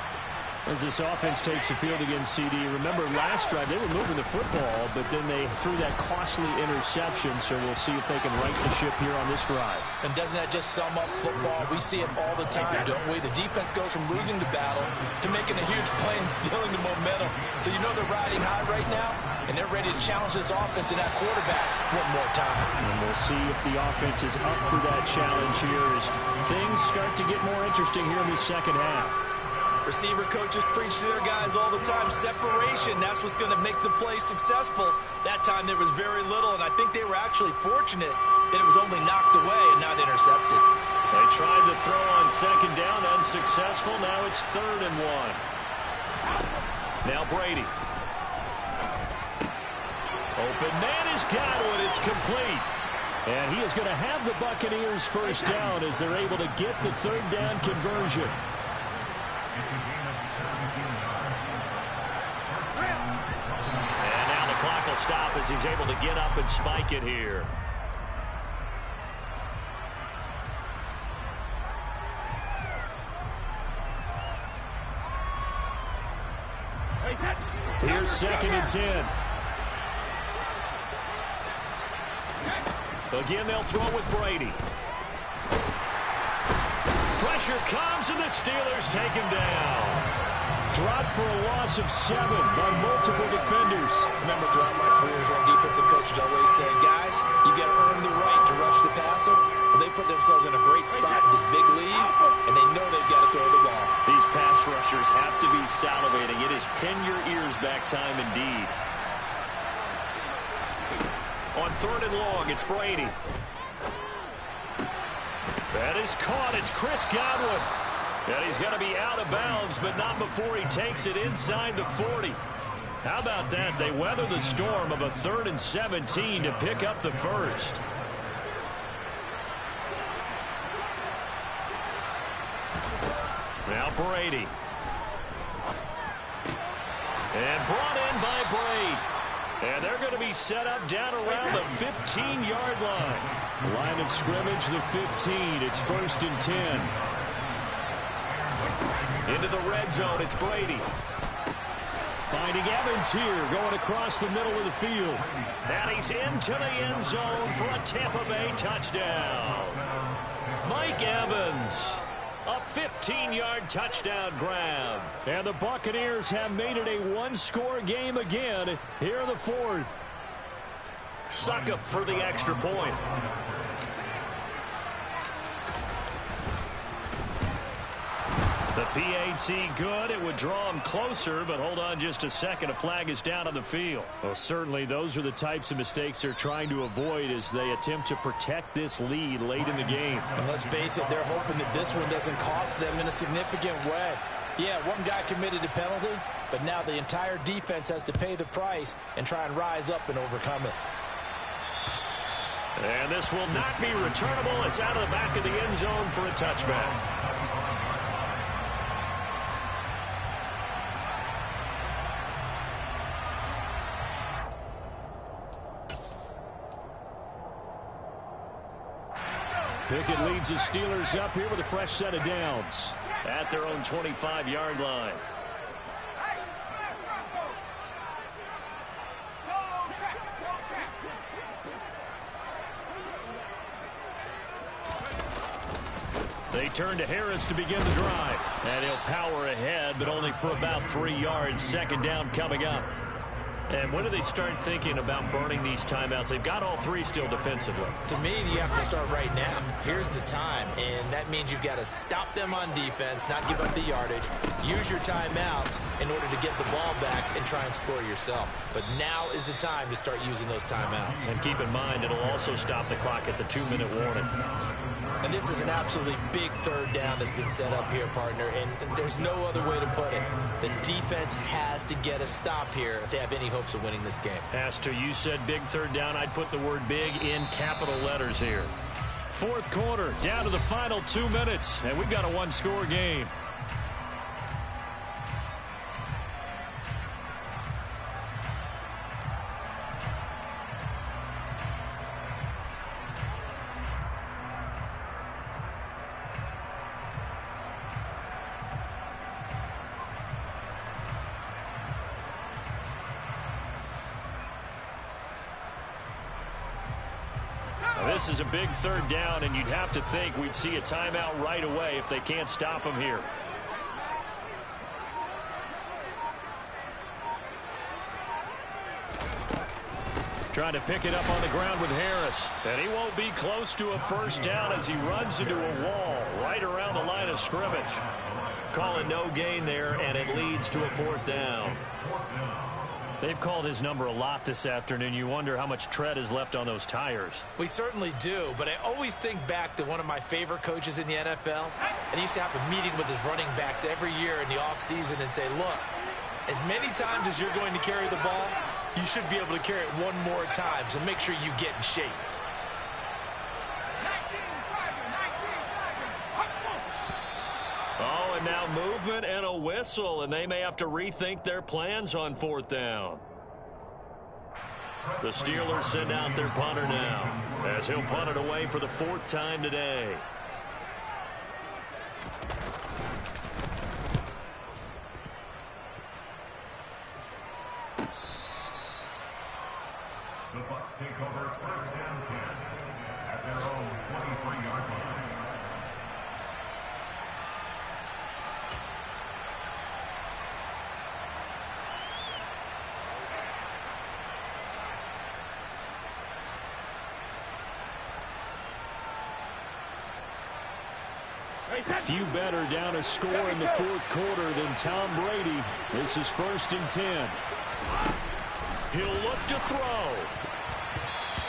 As this offense takes the field against CD, remember last drive they were moving the football, but then they threw that costly interception, so we'll see if they can right the ship here on this drive. And doesn't that just sum up football? We see it all the time, don't we? The defense goes from losing the battle to making a huge play and stealing the momentum. So you know they're riding high right now, and they're ready to challenge this offense and that quarterback one more time. And we'll see if the offense is up for that challenge here as things start to get more interesting here in the second half. Receiver coaches preach to their guys all the time. Separation, that's what's going to make the play successful. That time there was very little, and I think they were actually fortunate that it was only knocked away and not intercepted. They tried to throw on second down, unsuccessful. Now it's 3rd and 1. Now Brady. Open man is Godwin. It's complete. And he is going to have the Buccaneers first down as they're able to get the 3rd down conversion. And now the clock will stop as he's able to get up and spike it here. Here's 2nd and 10. Again, they'll throw with Brady. Pressure comes, and the Steelers take him down. Dropped for a loss of 7 by multiple defenders. Remember, throughout my career here, defensive coaches always say, guys, you got to earn the right to rush the passer. Well, they put themselves in a great spot with this big lead, and they know they've got to throw the ball. These pass rushers have to be salivating. It is pin your ears back time indeed. On 3rd and long, it's Brady. That is caught. It's Chris Godwin. And he's going to be out of bounds, but not before he takes it inside the 40. How about that? They weather the storm of a 3rd and 17 to pick up the first. Now Brady. And brought in by Brady. And they're going to be set up down around the 15-yard line. Line of scrimmage, the 15. It's 1st and 10. Into the red zone, it's Brady. Finding Evans here, going across the middle of the field. And he's into the end zone for a Tampa Bay touchdown. Mike Evans. A 15-yard touchdown grab. And the Buccaneers have made it a one-score game again here in the 4th. Suck up for the extra point. The PAT good. It would draw him closer, but hold on just a second. A flag is down on the field. Well, certainly those are the types of mistakes they're trying to avoid as they attempt to protect this lead late in the game. And let's face it, they're hoping that this one doesn't cost them in a significant way. Yeah, one guy committed a penalty, but now the entire defense has to pay the price and try and rise up and overcome it. And this will not be returnable. It's out of the back of the end zone for a touchback. Pickett leads the Steelers up here with a fresh set of downs. At their own 25-yard line. They turn to Harris to begin the drive. And he'll power ahead, but only for about 3 yards. 2nd down coming up. And when do they start thinking about burning these timeouts? They've got all 3 still defensively. To me, you have to start right now. Here's the time, and that means you've got to stop them on defense, not give up the yardage, use your timeouts in order to get the ball back and try and score yourself. But now is the time to start using those timeouts. And keep in mind, it'll also stop the clock at the 2-minute warning. And this is an absolutely big 3rd down that's been set up here, partner, and there's no other way to put it. The defense has to get a stop here if they have any hopes of winning this game. Pastor, you said big 3rd down. I'd put the word big in capital letters here. 4th quarter, down to the final 2 minutes, and we've got a one-score game. This is a big third down, and you'd have to think we'd see a timeout right away if they can't stop him here. Trying to pick it up on the ground with Harris. And he won't be close to a first down as he runs into a wall right around the line of scrimmage. Call it no gain there, and it leads to a fourth down. They've called his number a lot this afternoon. You wonder how much tread is left on those tires. We certainly do, but I always think back to one of my favorite coaches in the NFL. And he used to have a meeting with his running backs every year in the offseason and say, look, as many times as you're going to carry the ball, you should be able to carry it one more time, so make sure you get in shape. Oh, and now movement and a whistle, and they may have to rethink their plans on fourth down. The Steelers send out their punter now, as he'll punt it away for the fourth time today. The Bucs take over first down 10 at their own 23-yard line. A few better down a score in the fourth quarter than Tom Brady. This is 1st and 10. He'll look to throw.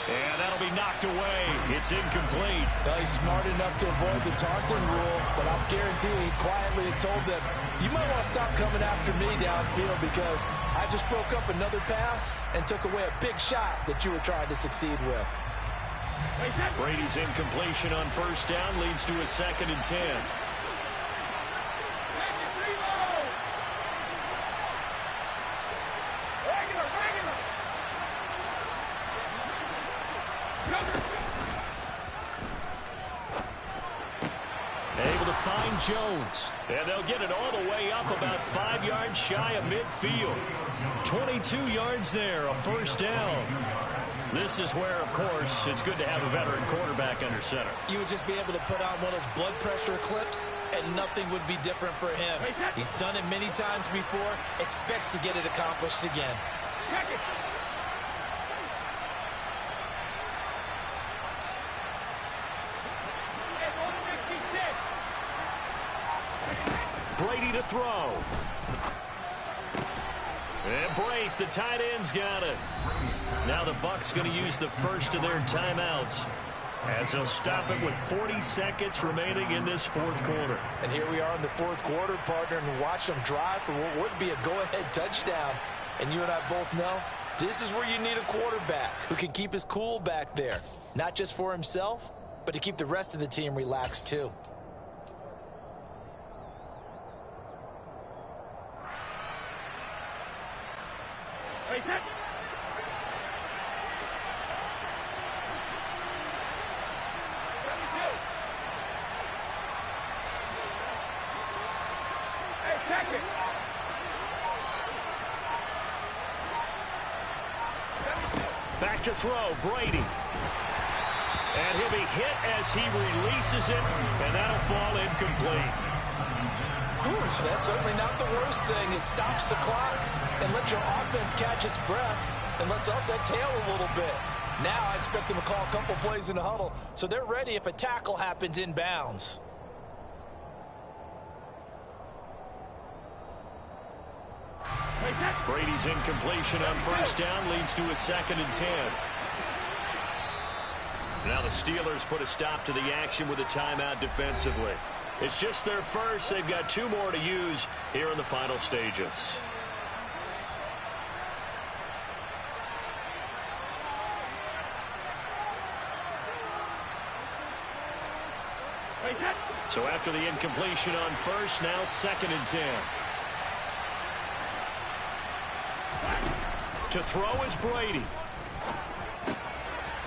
And that'll be knocked away. It's incomplete. Well, he's smart enough to avoid the taunting rule, but I'm guaranteeing he quietly has told them, you might want to stop coming after me downfield because I just broke up another pass and took away a big shot that you were trying to succeed with. Brady's incompletion on first down leads to a 2nd and 10. Able to find Jones. And they'll get it all the way up about 5 yards shy of midfield. 22 yards there, a first down. This is where, of course, it's good to have a veteran quarterback under center. You would just be able to put on one of those blood pressure clips, and nothing would be different for him. He's done it many times before, expects to get it accomplished again. Brady to throw. And Brate, the tight end's got it. Now the Bucs going to use the first of their timeouts as they'll stop it with 40 seconds remaining in this fourth quarter. And here we are in the fourth quarter, partner, and watch them drive for what would be a go-ahead touchdown. And you and I both know this is where you need a quarterback who can keep his cool back there, not just for himself, but to keep the rest of the team relaxed too. Back to throw, Brady. And he'll be hit as he releases it, and that'll fall incomplete. Whew, that's certainly not the worst thing. It stops the clock and lets your offense catch its breath and lets us exhale a little bit. Now I expect them to call a couple plays in the huddle so they're ready if a tackle happens inbounds. Brady's incompletion on first down leads to a 2nd and 10. Now the Steelers put a stop to the action with a timeout defensively. It's just their first. They've got 2 more to use here in the final stages. So after the incompletion on first, now 2nd and 10. To throw is Brady.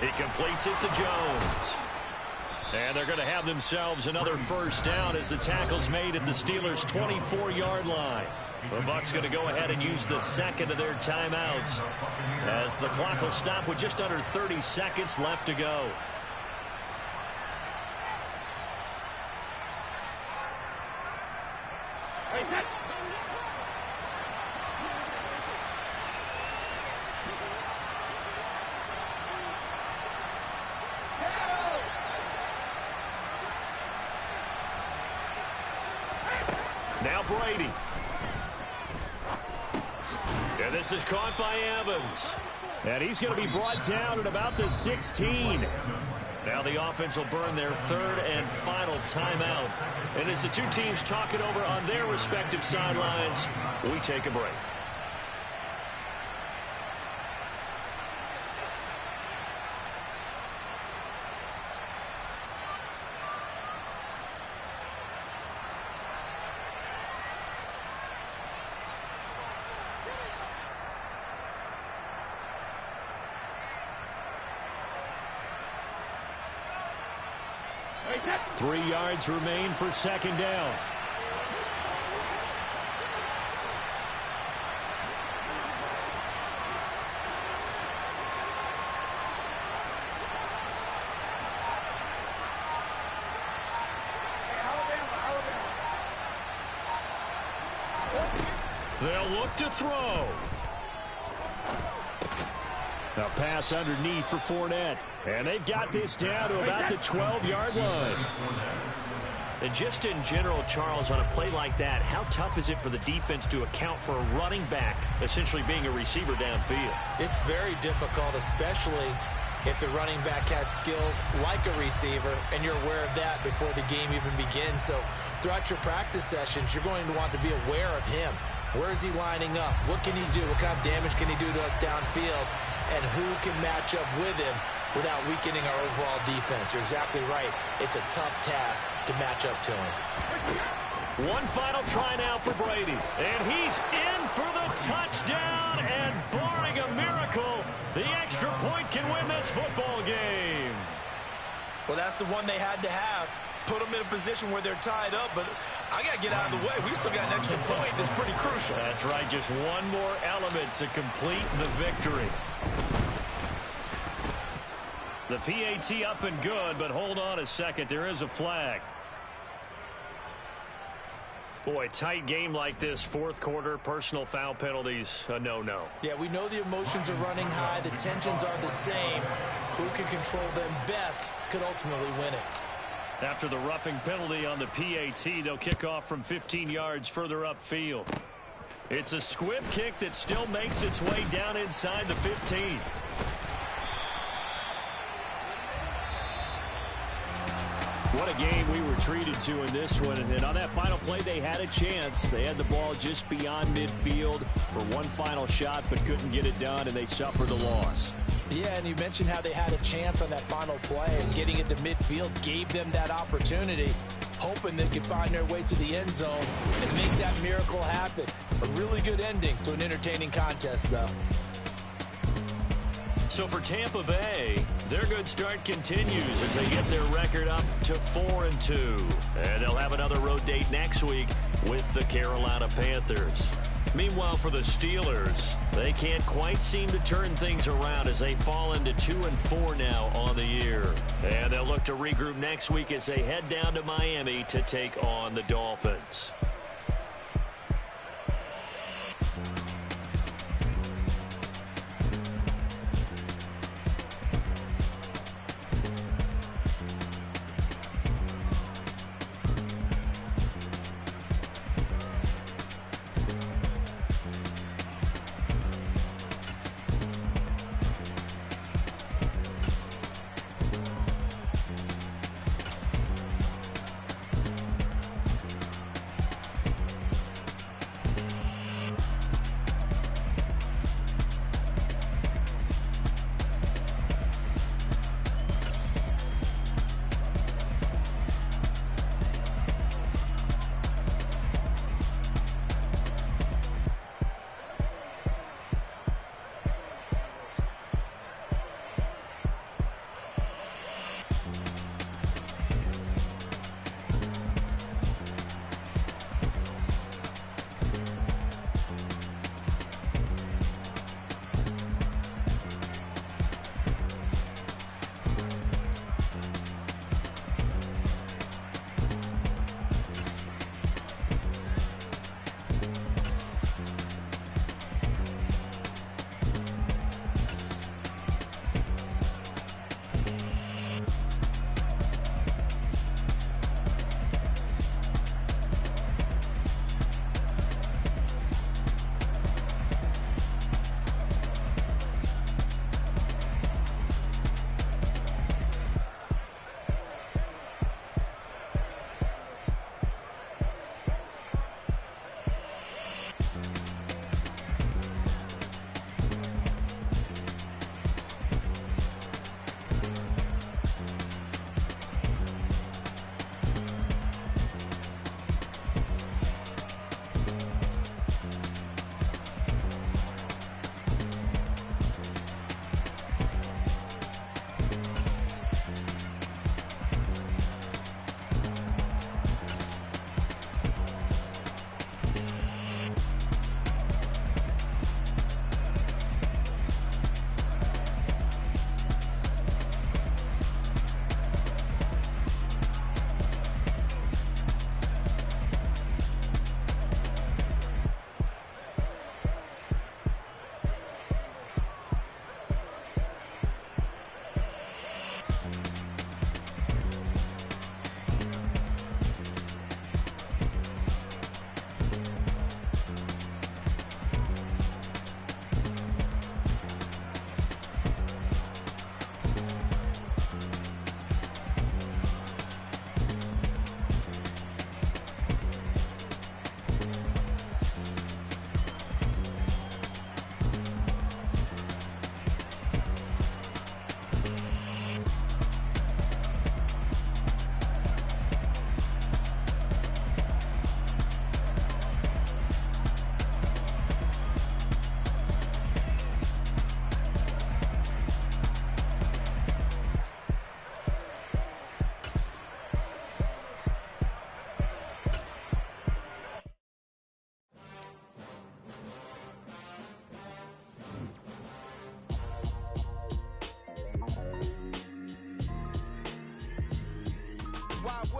He completes it to Jones. And they're going to have themselves another first down as the tackle's made at the Steelers' 24-yard line. The Bucs going to go ahead and use the second of their timeouts as the clock will stop with just under 30 seconds left to go. Now Brady. And this is caught by Evans. And he's going to be brought down at about the 16. Now the offense will burn their third and final timeout. And as the two teams talk it over on their respective sidelines, we take a break. Three yards remain for second down. They'll look to throw. A pass underneath for Fournette. And they've got this down to about the 12-yard line. And just in general, Charles, on a play like that, how tough is it for the defense to account for a running back essentially being a receiver downfield? It's very difficult, especially if the running back has skills like a receiver, and you're aware of that before the game even begins. So throughout your practice sessions, you're going to want to be aware of him. Where is he lining up? What can he do? What kind of damage can he do to us downfield? And who can match up with him without weakening our overall defense? You're exactly right. It's a tough task to match up to him. One final try now for Brady. And he's in for the touchdown. And barring a miracle, the extra point can win this football game. Well, that's the one they had to have. Put them in a position where they're tied up, but I got to get out of the way. We still got an extra point that's pretty crucial. That's right, just one more element to complete the victory. The PAT up and good, but hold on a second. There is a flag. Boy, tight game like this, fourth quarter, personal foul penalties, a no-no. Yeah, we know the emotions are running high. The tensions are the same. Who can control them best could ultimately win it. After the roughing penalty on the PAT, they'll kick off from 15 yards further upfield. It's a squib kick that still makes its way down inside the 15. What a game we were treated to in this one. And on that final play, they had a chance. They had the ball just beyond midfield for one final shot, but couldn't get it done, and they suffered a loss. Yeah, and you mentioned how they had a chance on that final play, and getting it to midfield gave them that opportunity, hoping they could find their way to the end zone and make that miracle happen. A really good ending to an entertaining contest, though. So for Tampa Bay, their good start continues as they get their record up to 4-2. And they'll have another road date next week with the Carolina Panthers. Meanwhile, for the Steelers, they can't quite seem to turn things around as they fall into 2-4 now on the year. And they'll look to regroup next week as they head down to Miami to take on the Dolphins.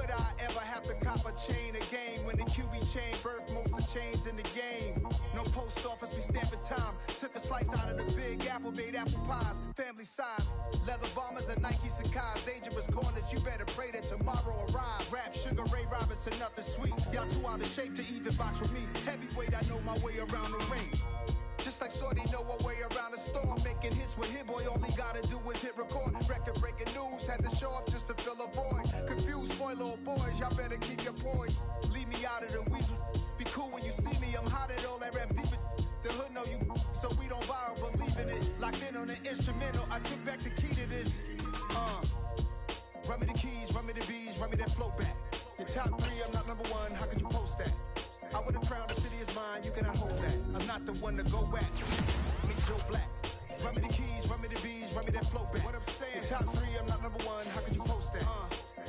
would I ever have to cop a chain again when the QB chain birthed most of chains in the game? No post office, we stamping time. Took a slice out of the big apple, made apple pies, family size. Leather bombers and Nike Sacai's, dangerous corners, you better pray that tomorrow arrives. Rap, Sugar Ray Robinson, nothing sweet. Y'all too out of shape to even box with me. Heavyweight, I know my way around the ring. Just like Shorty know her way around the storm. Making hits with Hit Boy, all he gotta do is hit record. Record breaking news, had to show up just to fill a void. Confused boy, little boys, y'all better keep your poise. Leave me out of the weasel. Be cool when you see me, I'm hot at all that rap deep. The hood know you, so we don't borrow, believe in it. Locked in on the instrumental, I took back the key to this. Run me the keys, run me the bees, run me that flow back. Your top three, I'm not number one, how could you post that? I would have crowned the city is mine, you cannot hold that. I'm not the one to go back. Meet Joe Black. Run me the keys, run me the bees, run me that flow back. What I'm saying, your top three, I'm not number one, how could you post that?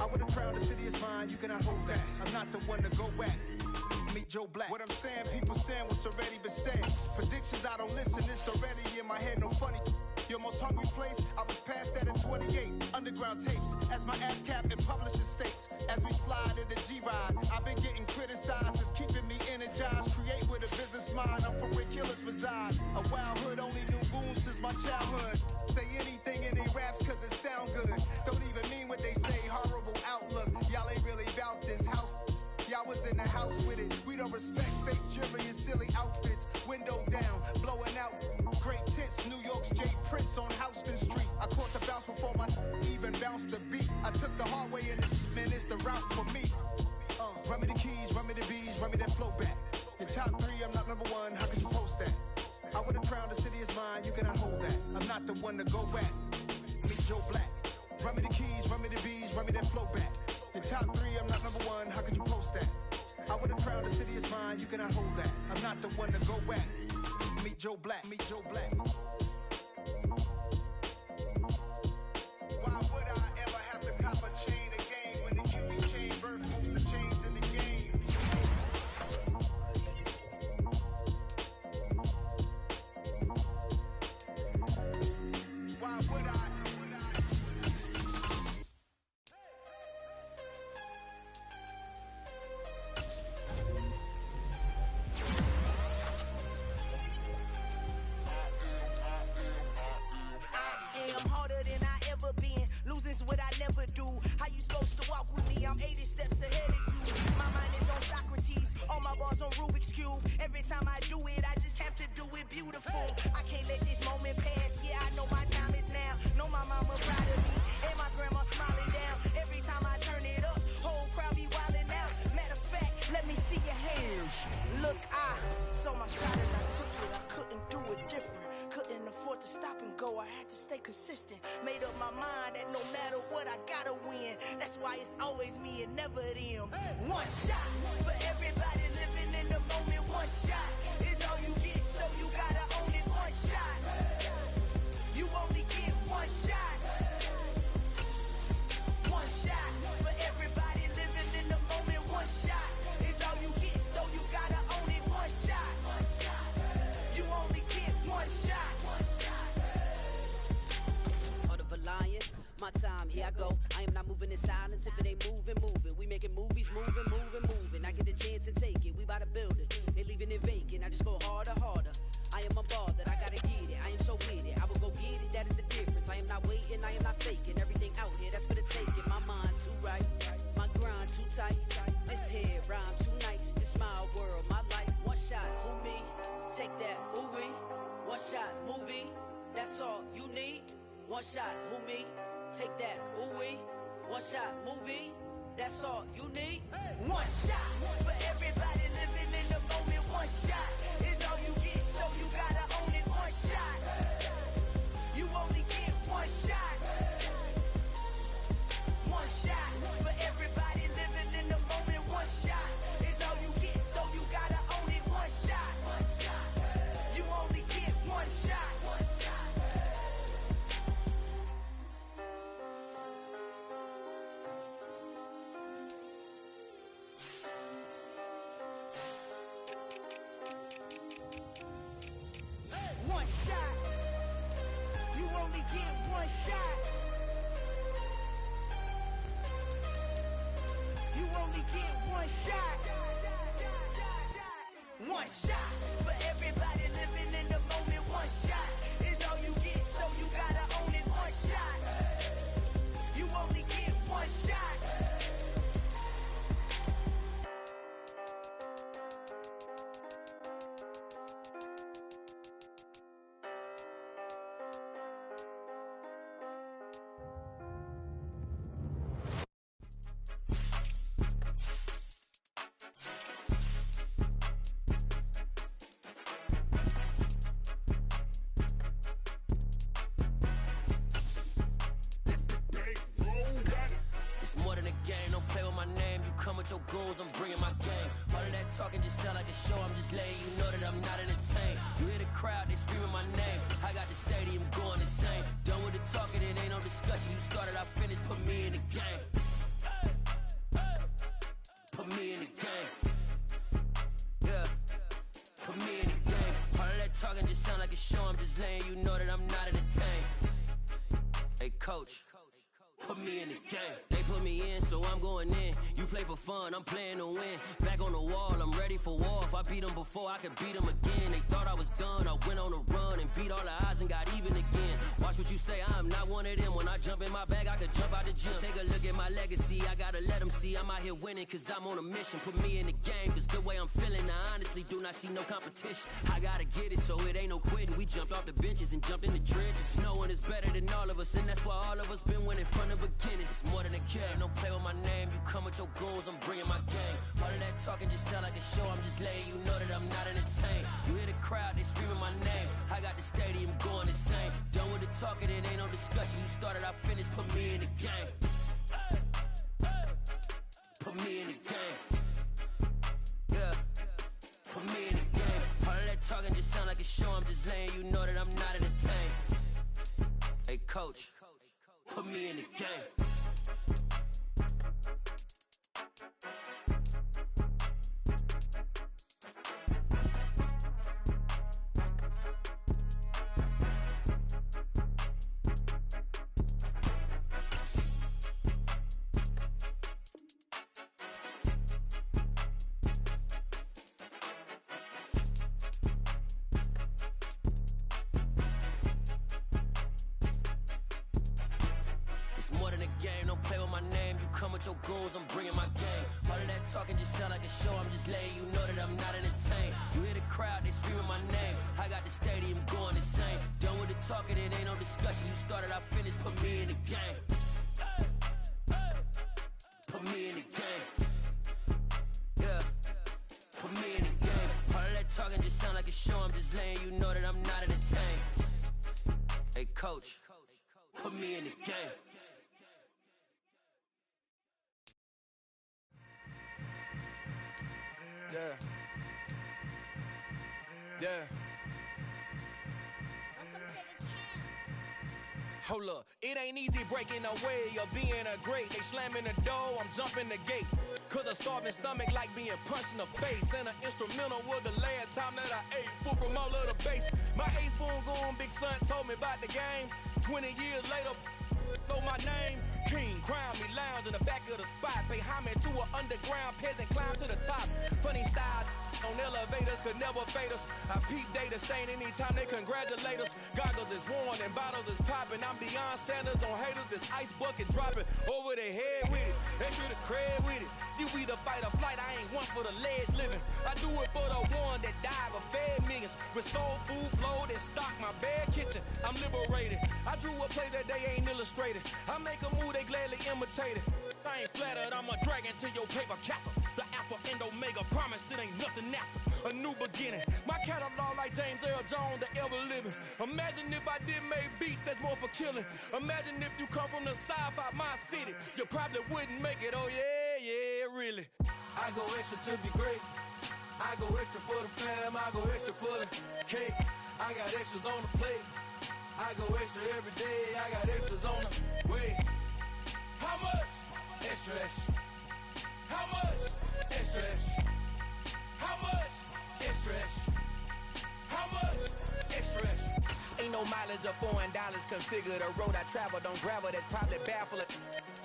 I would have crowned the city is mine, you cannot hold that. I'm not the one to go back. Meet Joe Black. What I'm saying, people saying what's already been said. Predictions, I don't listen, it's already in my head, no funny. Your most hungry place, I was past that at 28. Underground tapes, as my ass cap in publishing states. As we slide in the G-Ride, I've been getting criticized, it's keeping me energized. Create with a business mind, I'm from where killers reside. A wild hood, only knew goons since my childhood. Say anything in they raps cause it sound good. Don't even mean what they say, horrible outlook. Y'all ain't really about this house. Y'all was in the house with it. We don't respect fake jewelry and silly outfits. Window down, blowing out great tits. New York's J. Prince on Houston Street. I caught the bounce before my even bounced the beat. I took the hard way and man, it's the route for me. Run me the keys, run me the bees, run me that flow back. Your top three, I'm not number one, how could you post that? I would have crowned the city is mine, you cannot hold that. I'm not the one to go back. Meet Joe Black. Run me the keys, run me the bees, run me that flow back. Your top three, I'm not number one, how could you post that? I would have crowned the city is mine, you cannot hold that. I'm not the one to go back. Meet Joe Black, meet Joe Black. Why would I ever have to cop a chain again when the QB chain birthed most of the chains in the game? Why would I? Losing's what I never do. How you supposed to walk with me? I'm 80 steps ahead of you. My mind is on Socrates, all my bars on Rubik's Cube. Every time I do it, I just have to do it beautiful. I can't let this moment pass. Yeah, I know my time is now. Know my mama proud of me, and my grandma smiling down. Every time I turn it up, whole crowd be wilding out. Matter of fact, let me see your hands. Look, I saw my shot and I took it. I couldn't do it different. Couldn't afford to stop and go, I had to stay consistent. Made up my mind that no matter what, I gotta win. That's why it's always me and never them. One shot for everybody living in the moment. One shot is all you get, so you gotta own it. One shot, you only get one shot. One shot for everybody living in the moment. One shot is all you get, so you gotta own it. One shot, you only get one shot. My time, here I go. I am not moving in silence. If it ain't moving, moving. We making movies, moving. I get a chance and take it. We bout to build it. They leaving it vacant. I just go harder. I am a ball that I gotta get it. I am so with it. I will go get it. That is the difference. I am not waiting. I am not faking. Everything out here, that's for the taking. My mind too right. My grind too tight. This head rhyme too nice. This my world, my life. One shot, who me? Take that, ooh-wee. One shot, movie. That's all you need. One shot, who me? Take that, ooh-wee. One shot, movie. That's all you need. One shot for everybody living in the moment. One shot is all you get, so you gotta own it. One shot, you only get one shot. One shot for everybody living in the moment. One shot is all you get, so you gotta own it. One shot, you only get one shot. one shot. One shot for everybody living in the moment. One shot is all you get, so you gotta own it. One shot. You only get one shot. Your goals, I'm bringing my game. All of that talking just sound like a show. I'm just letting you know that I'm not entertained. You hear the crowd, they screaming my name. I got the stadium going insane. Done with the talking, it ain't no discussion. You started, I finished, put me in the game. Put me in the game. Yeah, put me in the game. All of that talking just sound like a show. I'm just letting you know that I'm not entertained. Hey coach, put me in the game. They put me in, so I'm going in. You play for fun, I'm playing to win. Back on the wall, I'm ready for war. If I beat them before, I could beat them again. They thought I was done, I went on a run and beat all the odds and got even again. Watch what you say, I'm not one of them. When I jump in my bag, I could jump out the gym. Take a look at my legacy, I gotta let them see I'm out here winning, cause I'm on a mission. Put me in the game, cause the way I'm feeling, I honestly do not see no competition. I gotta get it, so it ain't no quitting. We jumped off the benches and jumped in the trenches. No one is better than all of us, and that's why all of us been winning from the beginning. It's more than a game, don't play with my name. You come with your goals, I'm bringing my game. All of that talking just sound like a show. I'm just letting you know that I'm not entertained. You hear the crowd, they screaming my name. I got the stadium going insane. Done with the talking, it ain't no discussion. You started, I finished, put me in the game. Put me in the game. Yeah, put me in the game. All of that talking just sound like a show. I'm just letting you know that I'm not entertained. Hey coach, put me in the game. Your goals, I'm bringing my game. All of that talking just sound like a show. I'm just letting you know that I'm not entertained. You hear the crowd, they screaming my name. I got the stadium going insane. Done with the talking, it ain't no discussion. You started, I finished, put me in the game. Put me in the game. Yeah, put me in the game. All of that talking just sound like a show. I'm just letting you know that I'm not entertained. Hey coach, put me in the game. Yeah. Yeah. Hold up, it ain't easy breaking away or being a great. They slamming the door, I'm jumping the gate. Cause a starving stomach like being punched in the face. And an instrumental was the last time that I ate food from all of the base. My A-spoon goon, big son told me about the game. 20 years later, know my name. King, crown me, lounge in the back of the spot. Pay homage to an underground peasant, climb to the top. Funny style on elevators could never fade us. I peep data stain anytime they congratulate us. Goggles is worn and bottles is popping. I'm beyond Sanders on haters, this ice bucket dropping over their head with it. They should have cred with it. You either fight or flight, I ain't one for the ledge living. I do it for the one that died but fed millions. With soul food flow that stock my bad kitchen. I'm liberated. I drew a play that they ain't illustrated. I make a move, they gladly imitate it. I ain't flattered, I'm a dragon to your paper castle. The Alpha and Omega, promise it ain't nothing after. A new beginning. My catalog like James Earl Jones, the ever living. Imagine if I did make beats that's more for killing. Imagine if you come from the sci-fi, my city. You probably wouldn't make it, oh yeah, yeah, really. I go extra to be great. I go extra for the fam, I go extra for the cake. I got extras on the plate. I go extra every day, I got extras on the way. How much? Extra, extra. How much? Extra, extra. How much? Extra, extra. How much? Extra, extra. Ain't no mileage or $4 configure the road I travel. Don't gravel that probably baffle it.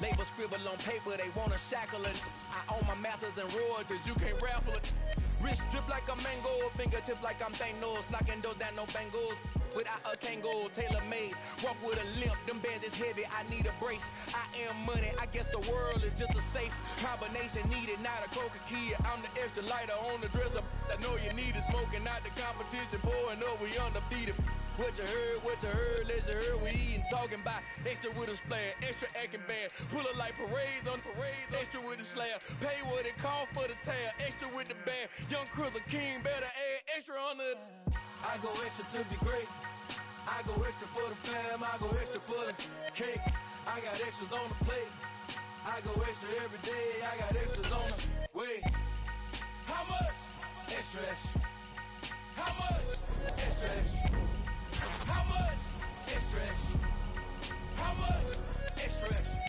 Label scribble on paper, they wanna shackle it. I own my masters and royalties, you can't raffle it. Wrist drip like a mango, fingertips like I'm Thanos, knocking those down, no bangles. Without a Kango, tailor-made, walk with a limp, them bands is heavy, I need a brace. I am money, I guess the world is just a safe combination needed, not a coca key. I'm the extra lighter on the dresser, I know you need it, smoking out the competition, pouring up, we undefeated. What you heard, let's you heard, we eating, talking about extra with a splash, extra acting bad, pull it like parades on parades, extra with the slab, pay what it cost for the tab, extra with the band, young Crystal King, better add extra on the. I go extra to be great. I go extra for the fam. I go extra for the cake. I got extras on the plate. I go extra every day. I got extras on the way. How much? Extra, extra. How much? Extra, extra. How much? Extra, extra. How much? Extra, extra.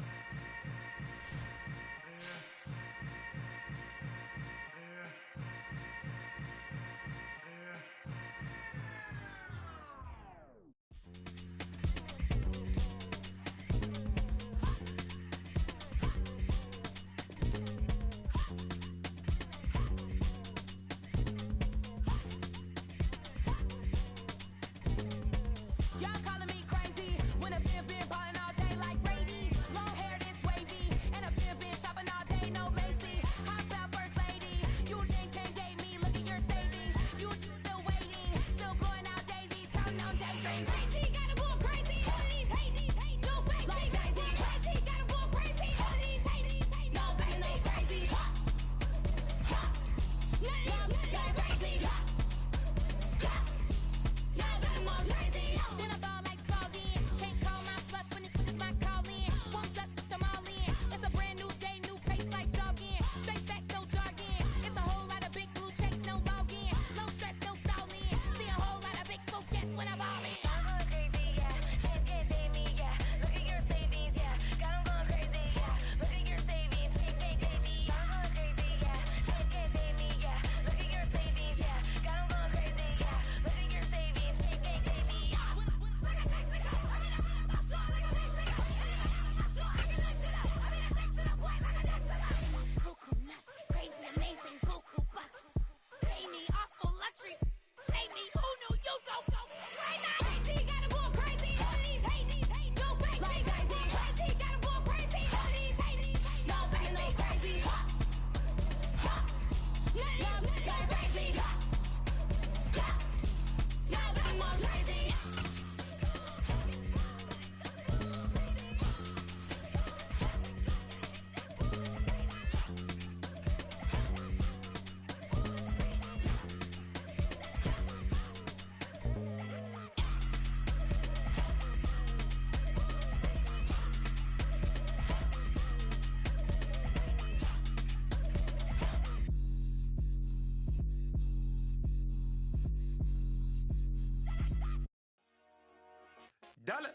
Dollar.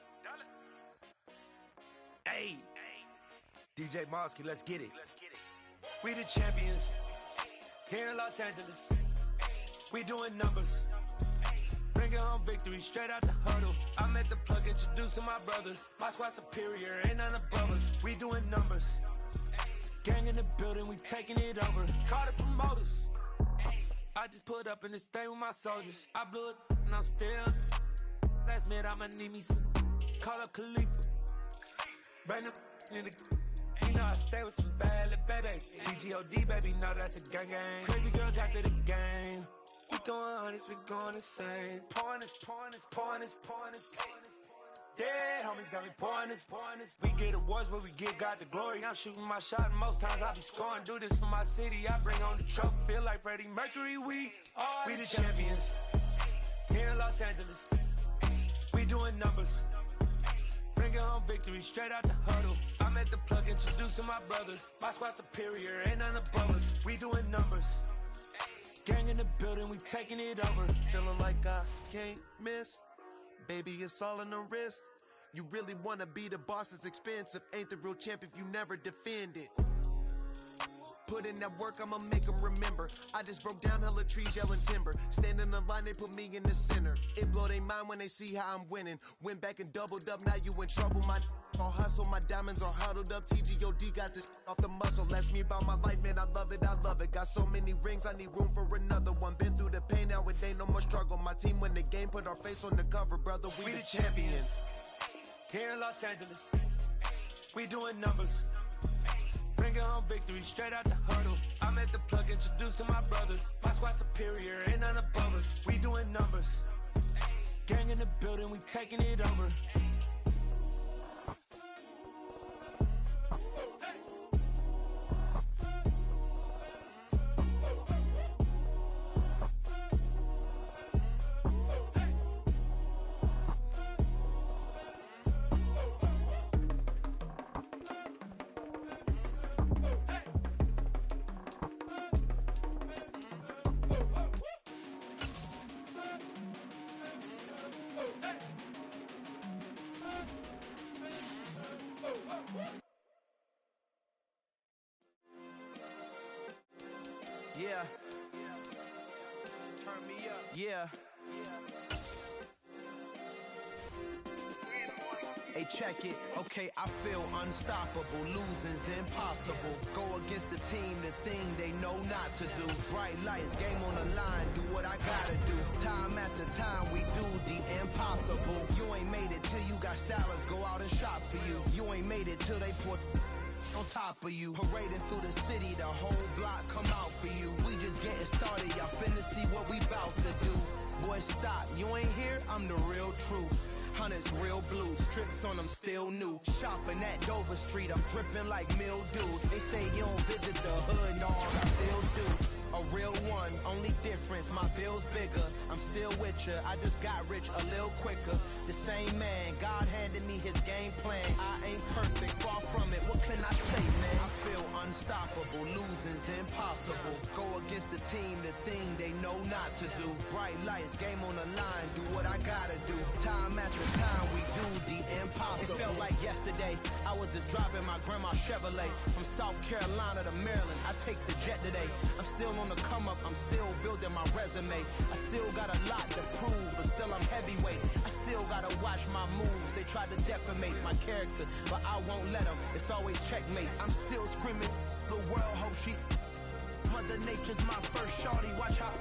Hey, DJ Mosky, let's get it. We the champions here in Los Angeles. We doing numbers. Bringing home victory straight out the huddle. I'm at the plug, introduced to my brother. My squad superior, ain't none above us. We doing numbers. Gang in the building, we taking it over. Call the promoters. I just put up in this thing with my soldiers. I blew it and I'm still. Last minute, I'ma need me some. Call up Khalifa. Bring them in the. You know I stay with some bad little baby. TGOD, baby, know that's a gang gang. Crazy girls after the game. We throwing hundreds, we going insane. Pouring this. Yeah, homies got me pouring this. We get awards, but we give God the glory. I'm shooting my shot, and most times I be scoring. Do this for my city, I bring on the trophy. Feel like Freddie Mercury, we the champions. Here in Los Angeles. We doing numbers. Bringing home victory straight out the huddle. I'm at the plug, introduced to my brother. My squad superior, ain't none above us. We doing numbers. Gang in the building, we taking it over. Feeling like I can't miss. Baby, it's all in the wrist. You really wanna be the boss, it's expensive. Ain't the real champ if you never defend it. Put in that work, I'ma make them remember. I just broke down hella trees, yelling timber. Stand in the line, they put me in the center. It blow their mind when they see how I'm winning. Went back and doubled up, now you in trouble, my on hustle, my diamonds are huddled up. TGOD got this off the muscle. That's me about my life, man. I love it, I love it. Got so many rings, I need room for another one. Been through the pain, now it ain't no more struggle. My team win the game, put our face on the cover, brother. We the champions. Here in Los Angeles, we doing numbers. Bringing home victory straight out the huddle. I'm at the plug, introduced to my brothers. My squad superior, ain't none above us. We doing numbers. Gang in the building, we taking it over. Yeah. Turn me up. Yeah. Hey, check it. Okay, I feel unstoppable. Losing's impossible. Go against the team, the thing they know not to do. Bright lights, game on the line, do what I gotta do. Time after time, we do the impossible. You ain't made it till you got stylists go out and shop for you. You ain't made it till they put on top of you. Parading through the city, the whole block come out for you. We just getting started, y'all finna see what we bout to do. Boy, stop, you ain't here, I'm the real truth. Hunters, real blues, tricks on them still new. Shopping at Dover Street, I'm dripping like mildew. They say you don't visit the hood, no, I still do. A real one, only difference, my bill's bigger. I'm still with ya, I just got rich a little quicker. The same man, God handed me his game plan. I ain't perfect, far from it, what can I say, man? I feel unstoppable, losing's impossible. Go against the team, the thing they know not to do. Bright lights, game on the line, do what I gotta do. Time after time, we do the impossible. It felt like yesterday, I was just driving my grandma's Chevrolet. From South Carolina to Maryland, I take the jet today. I'm still on the come up, I'm still building my resume. I still got a lot to prove, but still I'm heavyweight. I still gotta watch my moves. They try to defamate my character, but I won't let them. It's always checkmate. I'm still screaming, the world hope she. Mother Nature's my first shorty, watch how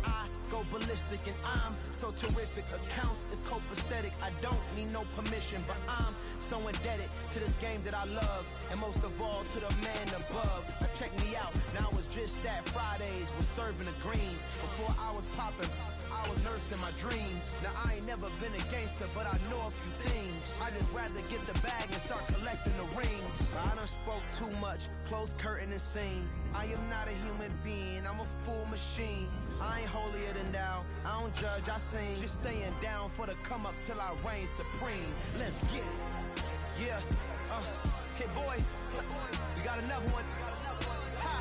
I go ballistic and I'm so terrific. Accounts is copacetic, I don't need no permission, but I'm so indebted to this game that I love, and most of all to the man above. Now check me out, now it's just that Fridays was serving the greens. Before I was popping, I was nursing my dreams. Now I ain't never been a gangster, but I know a few things. I just rather get the bag and start collecting the rings. I done spoke too much, close curtain and scene. I am not a human being, I'm a full machine. I ain't holier than thou, I don't judge, I sing. Just staying down for the come up till I reign supreme. Let's get it. Yeah, hey boy, we got another one. Ha.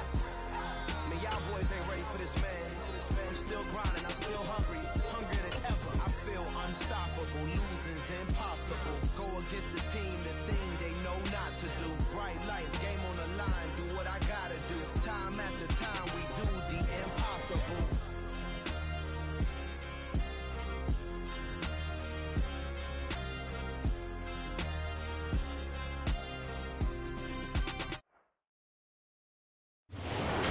Man, y'all boys ain't ready for this, man. I'm still grinding, I'm still hungry, hungrier than ever. I feel unstoppable, losing's impossible. Go against the team, the thing they know not to do. Bright lights, game on the line, do what I gotta do. Time after time, we do the impossible.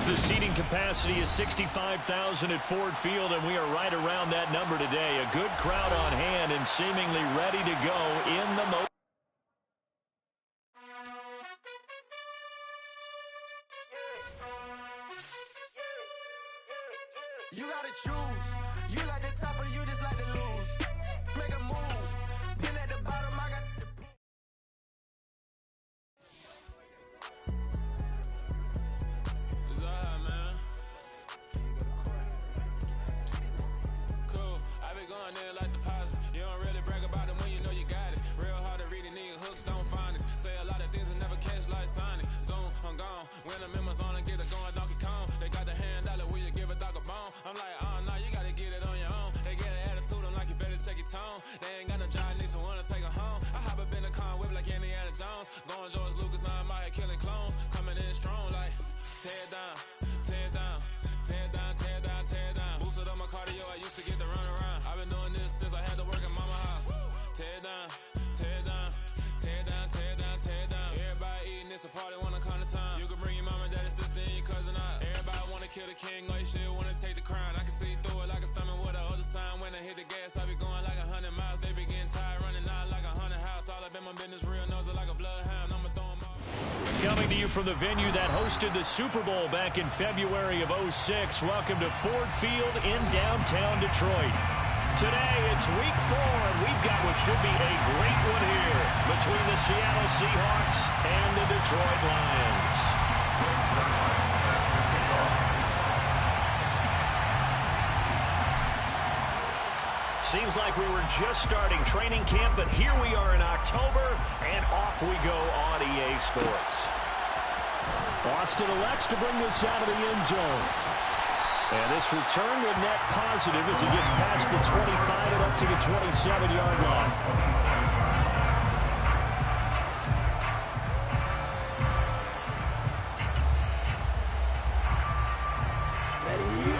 The seating capacity is 65,000 at Ford Field, and we are right around that number today. A good crowd on hand and seemingly ready to go in the most. You gotta choose. You like the top or you just like to lose. Make a move. Been at the bottom, I got the... It's alright, man. Cool. I been going there like deposit. You don't really brag about it when you know you got it. Real hard to read a nigga hook, don't find it. Say a lot of things and never catch like Sonic. Zoom, I'm gone. When I'm in my zone, I get it going Donkey Kong. They got the $100, will you give a dog a bone? I'm like, oh no, you gotta get it on your own. They get an attitude, I'm like, you better take king, like shit, wanna take the crown. I can see through it like a stomach with a other sign. When I hit the gas, I be going like 100 miles. They be getting tired, running out like 100 house. All up in my business, real nose like a bloodhound. I'ma throw 'em all. Coming to you from the venue that hosted the Super Bowl back in February of '06. Welcome to Ford Field in downtown Detroit. Today, it's week 4, and we've got what should be a great one here between the Seattle Seahawks and the Detroit Lions. Seems like we were just starting training camp, but here we are in October, and off we go on EA Sports. Austin elects to bring this out of the end zone. And this return will net positive as he gets past the 25 and up to the 27-yard line.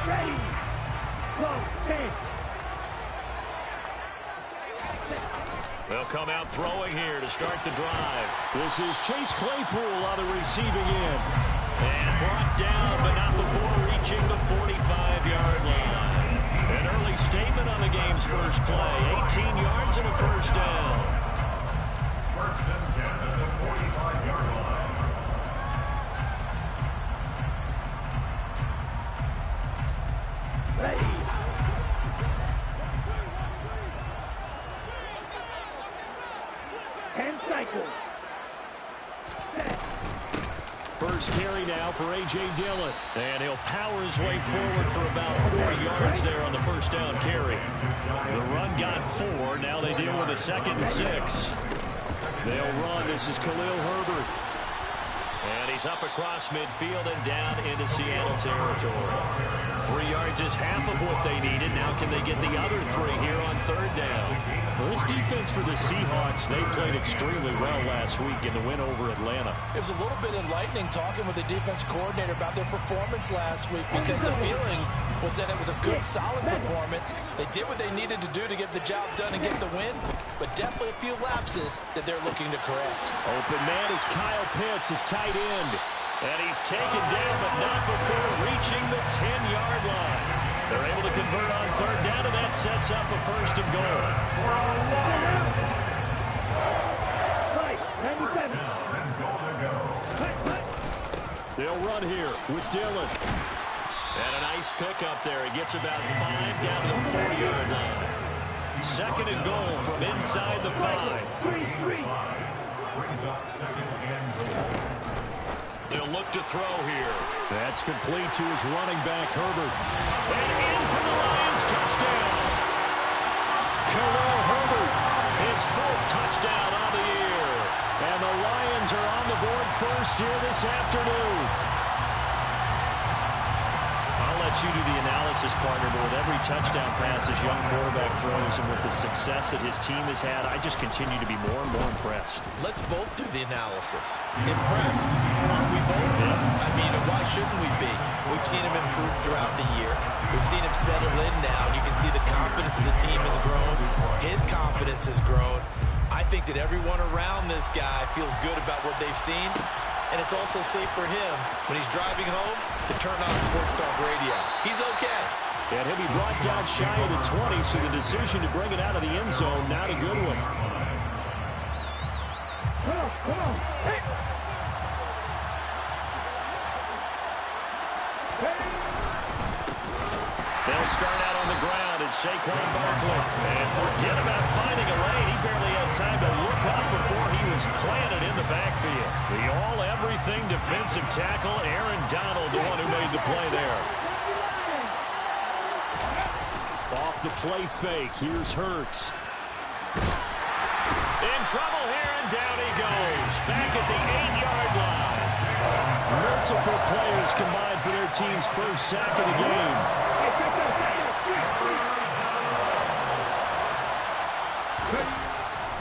Ready. Close, 10. They'll come out throwing here to start the drive. This is Chase Claypool on the receiving end. And brought down, but not before reaching the 45-yard line. An early statement on the game's first play. 18 yards and a first down. First and 10 at the 45-yard line. Ready. First carry now for A.J. Dillon. And he'll power his way forward for about 4 yards there on the first down carry. The run got 4. Now they deal with a 2nd and 6. They'll run. This is Khalil Herbert. And he's up across midfield and down into Seattle territory. 3 yards is half of what they needed. Now can they get the other 3 here on 3rd down? Well, this defense for the Seahawks, they played extremely well last week in the win over Atlanta. It was a little bit enlightening talking with the defense coordinator about their performance last week because the feeling was that it was a good, solid performance. They did what they needed to do to get the job done and get the win, but definitely a few lapses that they're looking to correct. Open man is Kyle Pitts, his tight end. And he's taken down, but not before reaching the 10-yard line. They're able to convert on 3rd down, and that sets up a 1st and goal. They'll run here with Dillon. And a nice pickup there. He gets about 5 down to the 4-yard line. 2nd and goal from inside the 5. Brings up 2nd and goal. They'll look to throw here. That's complete to his running back, Herbert. And in for the Lions, touchdown. Khalil Herbert. His 4th touchdown on the year. And the Lions are on the board first here this afternoon. I'll let you do the analysis, partner, but with every touchdown pass this young quarterback throws and with the success that his team has had, I just continue to be more and more impressed. Let's both do the analysis. Impressed? Aren't we both? I mean, why shouldn't we be? We've seen him improve throughout the year. We've seen him settle in now, and you can see the confidence of the team has grown. His confidence has grown. I think that everyone around this guy feels good about what they've seen, and it's also safe for him when he's driving home to turn on Sports Talk Radio. He's okay. And he'll be brought down shy of the 20, so the decision to bring it out of the end zone, not a good one. Come on. Hey. They'll start out on the ground, and Saquon Barkley. And forget about finding a lane. He barely had time to look up before he was planted in the backfield. The all-everything defensive tackle, Aaron Donald, the one who made the play there. Off the play fake. Here's Hurts. In trouble here, and down he goes. Back at the 8-yard line. Multiple players combined for their team's first sack of the game.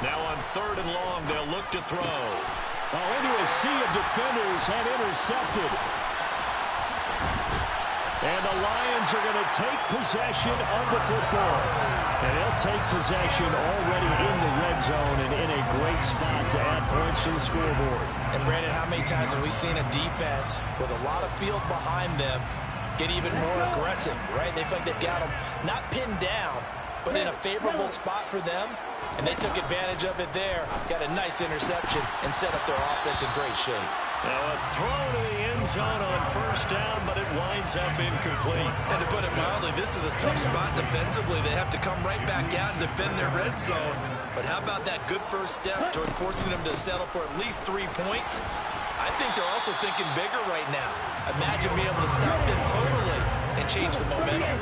Now on 3rd and long, they'll look to throw. Into a sea of defenders and intercepted. And the Lions are going to take possession of the football. And they'll take possession already in the red zone and in a great spot to add points to the scoreboard. And Brandon, how many times have we seen a defense with a lot of field behind them get even more aggressive, right? They feel like they've got them not pinned down, but in a favorable spot for them, and they took advantage of it there. Got a nice interception and set up their offense in great shape. Now a throw to the end zone on first down, but it winds up incomplete. And to put it mildly, this is a tough spot defensively. They have to come right back out and defend their red zone. But how about that good first step toward forcing them to settle for at least 3 points? I think they're also thinking bigger right now. Imagine being able to stop them totally and change the momentum.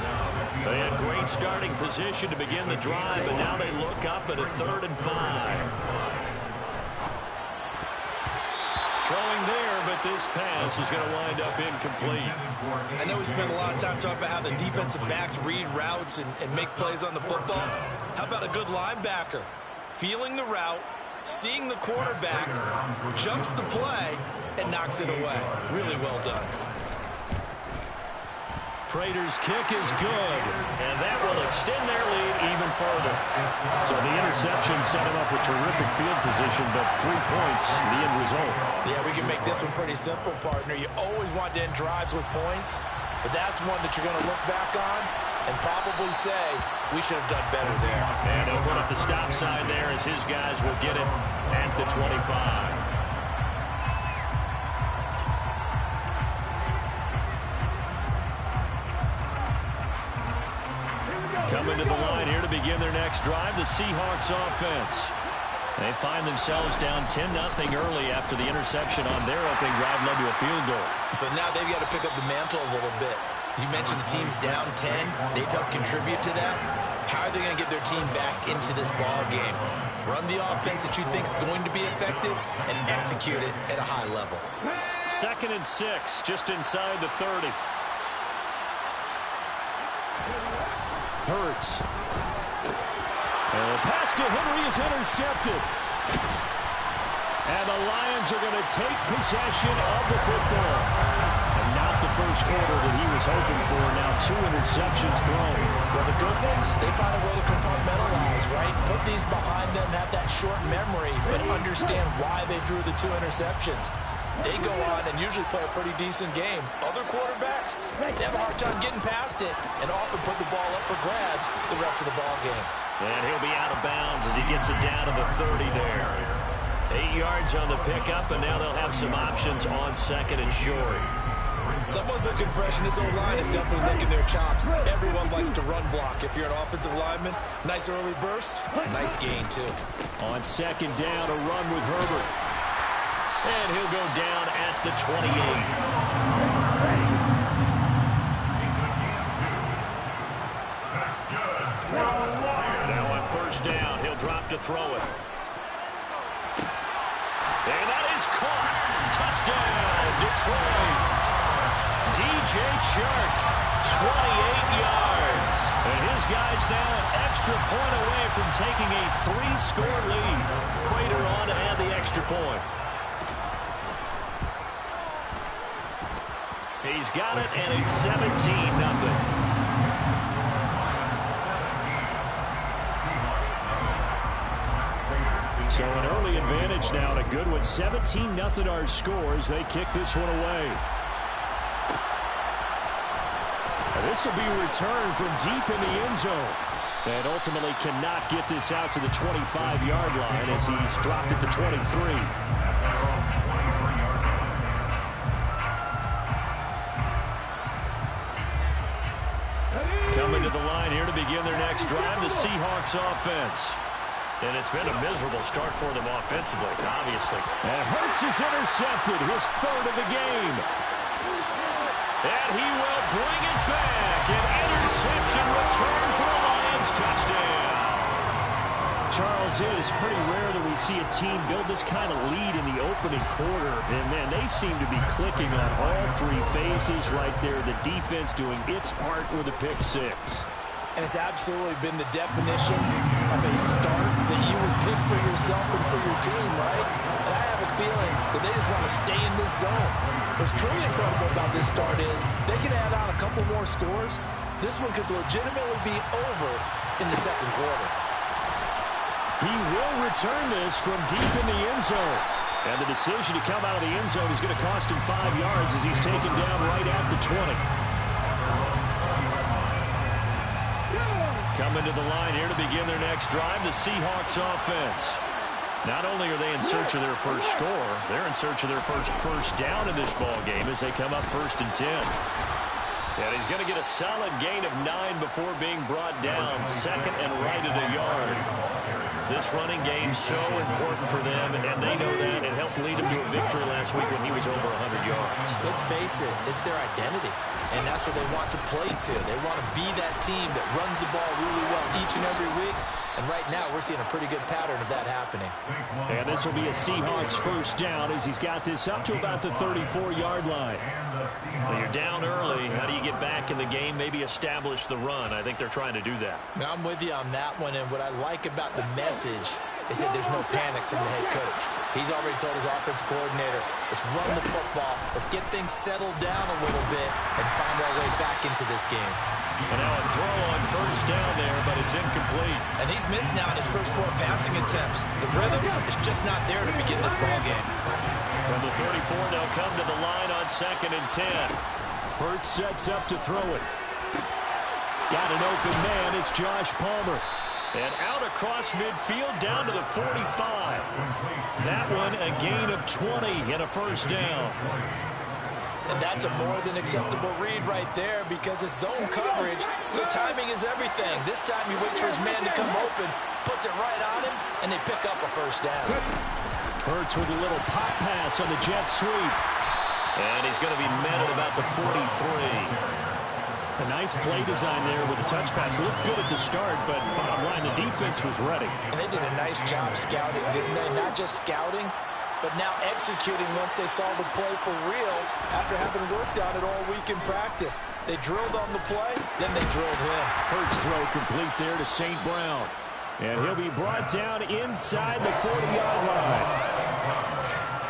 They had great starting position to begin the drive, and now they look up at a 3rd and 5. Throwing there, but this pass is going to wind up incomplete. I know we spent a lot of time talking about how the defensive backs read routes and make plays on the football. How about a good linebacker? Feeling the route, seeing the quarterback, jumps the play, and knocks it away. Really well done. Prater's kick is good, and that will extend their lead even further. So the interception set him up with terrific field position, but 3 points, the end result. Yeah, we can make this one pretty simple, partner. You always want to end drives with points, but that's one that you're going to look back on and probably say, we should have done better there. And he'll put up the stop sign there as his guys will get it at the 25. Coming to the line here to begin their next drive, the Seahawks offense. They find themselves down 10-0 early after the interception on their opening drive led to a field goal. So now they've got to pick up the mantle a little bit. You mentioned the team's down 10. They've helped contribute to that. How are they going to get their team back into this ball game? Run the offense that you think is going to be effective and execute it at a high level. 2nd and 6, just inside the 30. Hurts. And the pass to Henry is intercepted. And the Lions are going to take possession of the football. And not the first quarter that he was hoping for. Now 2 interceptions thrown. Well, the good ones, they find a way to compartmentalize, right? Put these behind them, have that short memory, but understand why they threw the 2 interceptions. They go on and usually play a pretty decent game. Other quarterbacks, they have a hard time getting past it and often put the ball up for grabs the rest of the ball game. And he'll be out of bounds as he gets it down to the 30 there. 8 yards on the pickup, and now they'll have some options on 2nd and short. Someone's looking fresh, and this O-line is definitely licking their chops. Everyone likes to run block. If you're an offensive lineman, nice early burst, nice gain too. On 2nd down, a run with Herbert. And he'll go down at the 28. That's good. Now on 1st down, he'll drop to throw it. And that is caught. Touchdown, Detroit. DJ Chark, 28 yards. And his guys now an extra point away from taking a 3-score lead. Prater on to add the extra point. He's got it, and it's 17-0. So an early advantage now, and a good one. 17-0 our scores. They kick this one away. And this will be returned from deep in the end zone. And ultimately cannot get this out to the 25-yard line as he's dropped it to 23. Coming to the line here to begin their next drive, the Seahawks offense. And it's been a miserable start for them offensively, obviously. And Hurts is intercepted, his 3rd of the game. And he will bring it back. An interception return for a Lions touchdown. Charles, it is pretty rare that we see a team build this kind of lead in the opening quarter. And, man, they seem to be clicking on all 3 phases right there. The defense doing its part with a pick 6. And it's absolutely been the definition of a start that you would pick for yourself and for your team, right? And I have a feeling that they just want to stay in this zone. What's truly incredible about this start is they can add on a couple more scores. This one could legitimately be over in the 2nd quarter. He will return this from deep in the end zone. And the decision to come out of the end zone is going to cost him 5 yards as he's taken down right at the 20. Coming to the line here to begin their next drive, the Seahawks offense. Not only are they in search of their first score, they're in search of their first down in this ball game as they come up 1st and 10. And he's going to get a solid gain of 9 before being brought down, second and right at a yard. This running game so important for them, and they know that. It helped lead him to a victory last week when he was over 100 yards. Let's face it, it's their identity, and that's what they want to play to. They want to be that team that runs the ball really well each and every week, and right now we're seeing a pretty good pattern of that happening. And this will be a Seahawks first down as he's got this up to about the 34-yard line. Well, you're down early. How do you get back in the game, maybe establish the run? I think they're trying to do that. Now, I'm with you on that one, and what I like about the message is that there's no panic from the head coach. He's already told his offensive coordinator, let's run the football, let's get things settled down a little bit, and find our way back into this game. And now a throw on first down there, but it's incomplete. And he's missed now in his first 4 passing attempts. The rhythm is just not there to begin this ball game. From the 34, they'll come to the line on 2nd and 10. Hurts sets up to throw it. Got an open man. It's Josh Palmer. And out across midfield down to the 45. That one a gain of 20 and a first down. And that's a more than acceptable read right there because it's zone coverage, so timing is everything. This time he waits for his man to come open, puts it right on him, and they pick up a first down. Hurts with a little pop pass on the jet sweep. And he's going to be met at about the 43. A nice play design there with the touch pass. Looked good at the start, but bottom line, the defense was ready. And they did a nice job scouting, didn't they? Not just scouting, but now executing once they saw the play for real after having worked on it all week in practice. They drilled on the play, then they drilled him. Hurts throw complete there to St. Brown. And he'll be brought down inside the 40-yard line.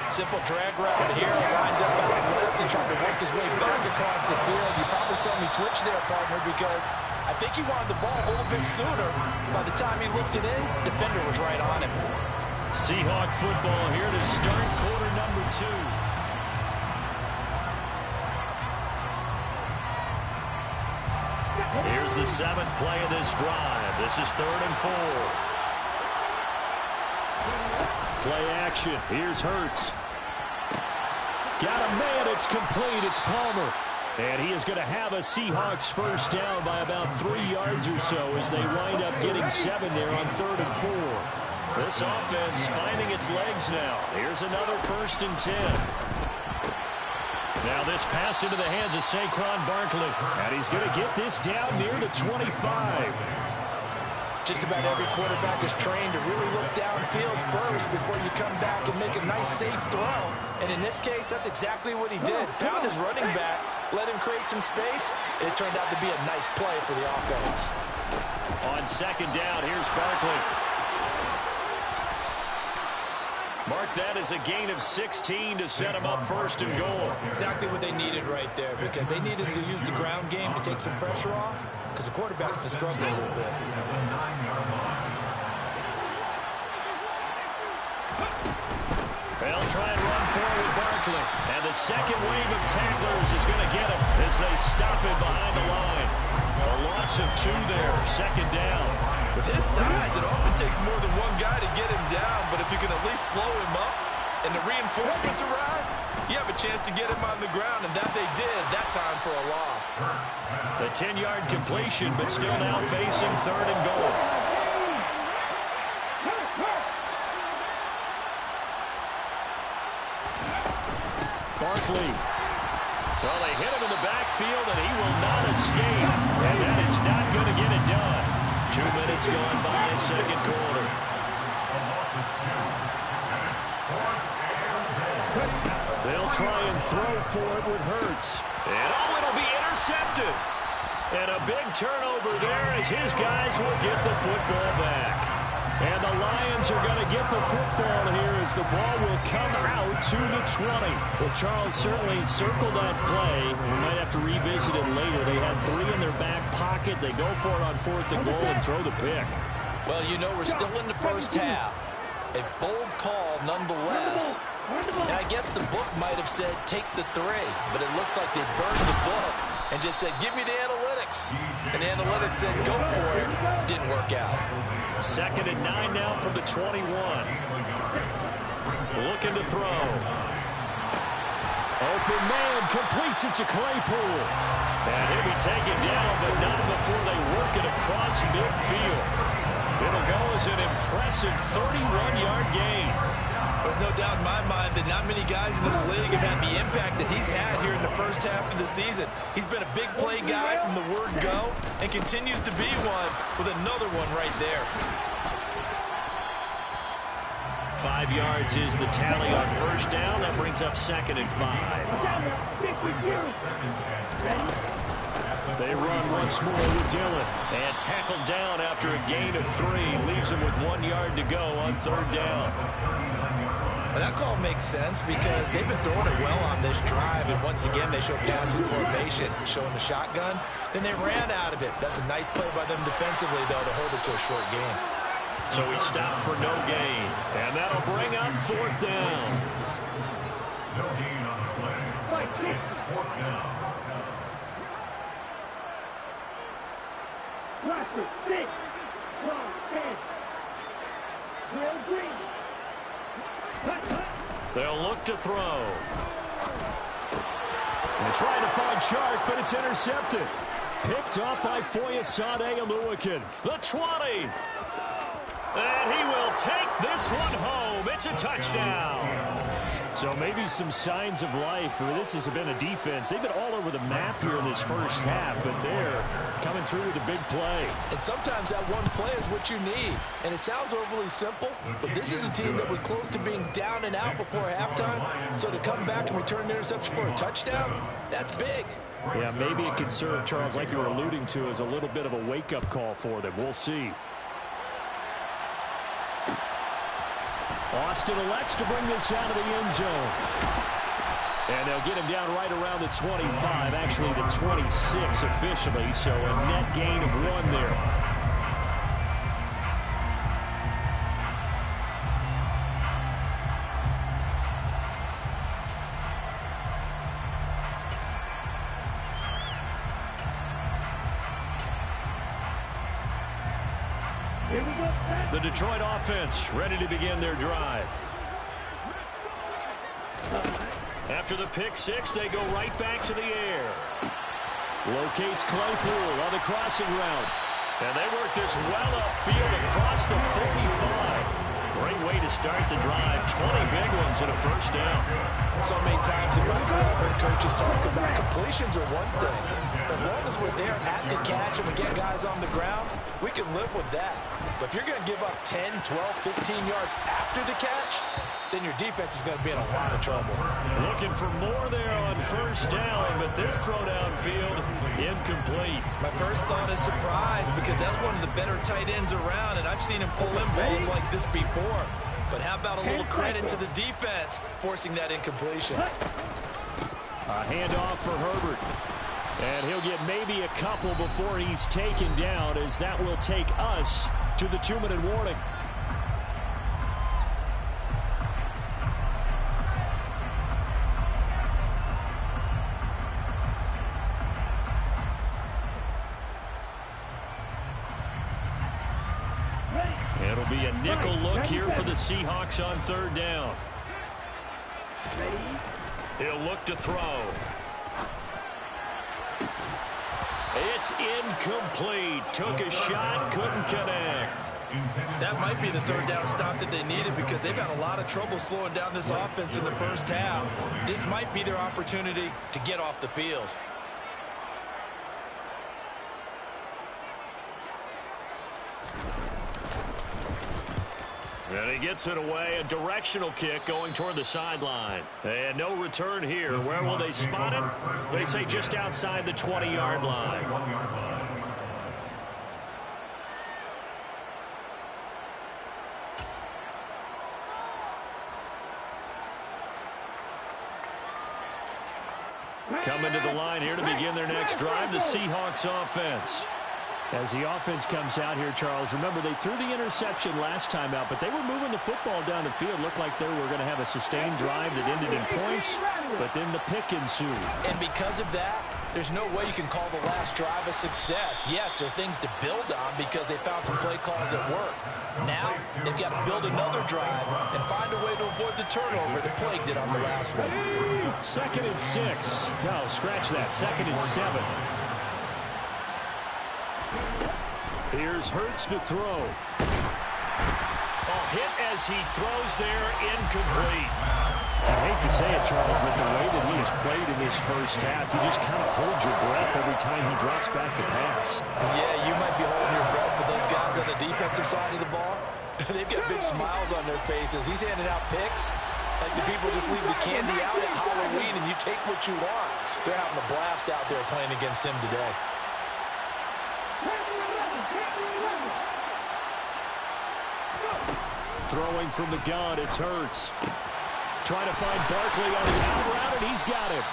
Simple drag route here, lined up out left and trying to work his way back across the field. You probably saw me twitch there, partner, because I think he wanted the ball a little bit sooner. By the time he looked it in, defender was right on him. Seahawk football here to start quarter number 2. Here's the 7th play of this drive. This is 3rd and 4. Play action. Here's Hurts. Got a man. It's complete. It's Palmer. And he is going to have a Seahawks first down by about 3 yards or so as they wind up getting 7 there on 3rd and 4. This offense finding its legs now. Here's another 1st and 10. Now this pass into the hands of Saquon Barkley. And he's going to get this down near the 25. Just about every quarterback is trained to really look downfield first before you come back and make a nice, safe throw. And in this case, that's exactly what he did. Found his running back, let him create some space, and it turned out to be a nice play for the offense. On 2nd down, here's Barkley. Mark that as a gain of 16 to set him up 1st and goal. Exactly what they needed right there because they needed to use the ground game to take some pressure off because the quarterback's been struggling a little bit. They'll try and run forward Barkley. And the second wave of tacklers is going to get him as they stop him behind the line. A loss of 2 there, 2nd down. With his size, it often takes more than one guy to get him down, but if you can at least slow him up and the reinforcements arrive, you have a chance to get him on the ground, and that they did that time for a loss. The 10-yard completion, but still now facing 3rd and goal. Barkley. Well, they hit him in the backfield, and he will not escape. And that is not going to get it done. 2 minutes gone by, 2nd quarter. They'll try and throw for it with Hurts. And it'll be intercepted. And a big turnover there as his guys will get the football back. And the Lions are going to get the football here as the ball will come out to the 20. Well, Charles certainly circled that play. We might have to revisit it later. They had 3 in their back pocket. They go for it on 4th and goal and throw the pick. Well, you know, we're still in the first half. A bold call nonetheless. And I guess the book might have said take the 3, but it looks like they burned the book and just said, give me the analytics. and the analytics said go for it. Didn't work out. 2nd and 9 now from the 21. Looking to throw. Open man, completes it to Claypool. And he'll be taken down, but not before they work it across midfield. It'll go as an impressive 31-yard gain. There's no doubt in my mind that not many guys in this league have had the impact that he's had here in the first half of the season. He's been a big play guy from the word go and continues to be one with another one right there. 5 yards is the tally on first down. That brings up 2nd and 5. They run once more with Dillon. And tackled down after a gain of 3. Leaves him with 1 yard to go on 3rd down. Well, that call makes sense because they've been throwing it well on this drive. And once again, they show passing formation, showing the shotgun. Then they ran out of it. That's a nice play by them defensively, though, to hold it to a short gain. So he stopped for no gain. And that'll bring up 4th down. No gain on the play. It's 4th down. Roster 6, 12, 10. Will Green. They'll look to throw. They're trying to find Chark, but it's intercepted. Picked off by Foyesade Oluwakin. The 20. And he will take this one home. It's a touchdown. So maybe some signs of life. This has been a defense. They've been all over the map here in this first half, but they're coming through with a big play. And sometimes that one play is what you need. And it sounds overly simple, but this is a team that was close to being down and out before halftime. So to come back and return the interception for a touchdown, that's big. Yeah, maybe it can serve, Charles, like you were alluding to, as a little bit of a wake-up call for them. We'll see. Austin elects to bring this out of the end zone. And they'll get him down right around the 25, actually the 26 officially, so a net gain of 1 there. The Detroit offense ready to begin their drive. After the pick 6, they go right back to the air. Locates Claypool on the crossing route. And they work this well upfield across the 45. Great way to start the drive. 20 big ones and a first down. So many times in my career, I've heard coaches talk about completions are one thing. As long as we're there at the catch and we get guys on the ground, we can live with that. But if you're going to give up 10, 12, 15 yards after the catch, then your defense is going to be in a lot of trouble. Looking for more there on first down, but this throw downfield, incomplete. My first thought is surprise because that's one of the better tight ends around, and I've seen him pull in balls like this before. But how about a little credit to the defense forcing that incompletion? A handoff for Herbert. And he'll get maybe a couple before he's taken down, as that will take us to the 2-minute warning. It'll be a nickel look here for the Seahawks on 3rd down. He'll look to throw. It's incomplete. Took a shot, couldn't connect. That might be the 3rd down stop that they needed because they've had a lot of trouble slowing down this offense in the first half. This might be their opportunity to get off the field. And he gets it away. A directional kick going toward the sideline. And no return here. Where will they spot it? They say just outside the 20-yard line. Coming to the line here to begin their next drive, the Seahawks offense. As the offense comes out here, Charles, remember they threw the interception last time out, but they were moving the football down the field. Looked like they were going to have a sustained drive that ended in points, but then the pick ensued. And because of that, There's no way you can call the last drive a success. Yes, there are things to build on because they found some play calls that work. Now, they've got to build another drive and find a way to avoid the turnover that plagued it on the last one. 2nd and 6. No, scratch that. 2nd and 7. Here's Hurts to throw. Hit as he throws there, incomplete. I hate to say it, Charles, but the way that he has played in this first half, you just kind of hold your breath every time he drops back to pass. Yeah, you might be holding your breath, but those guys on the defensive side of the ball, they've got big smiles on their faces. He's handing out picks like the people just leave the candy out at Halloween and you take what you want. They're having a blast out there playing against him today. Throwing from the gun, it's Hurts. Trying to find Barkley on the out route, and he's got him.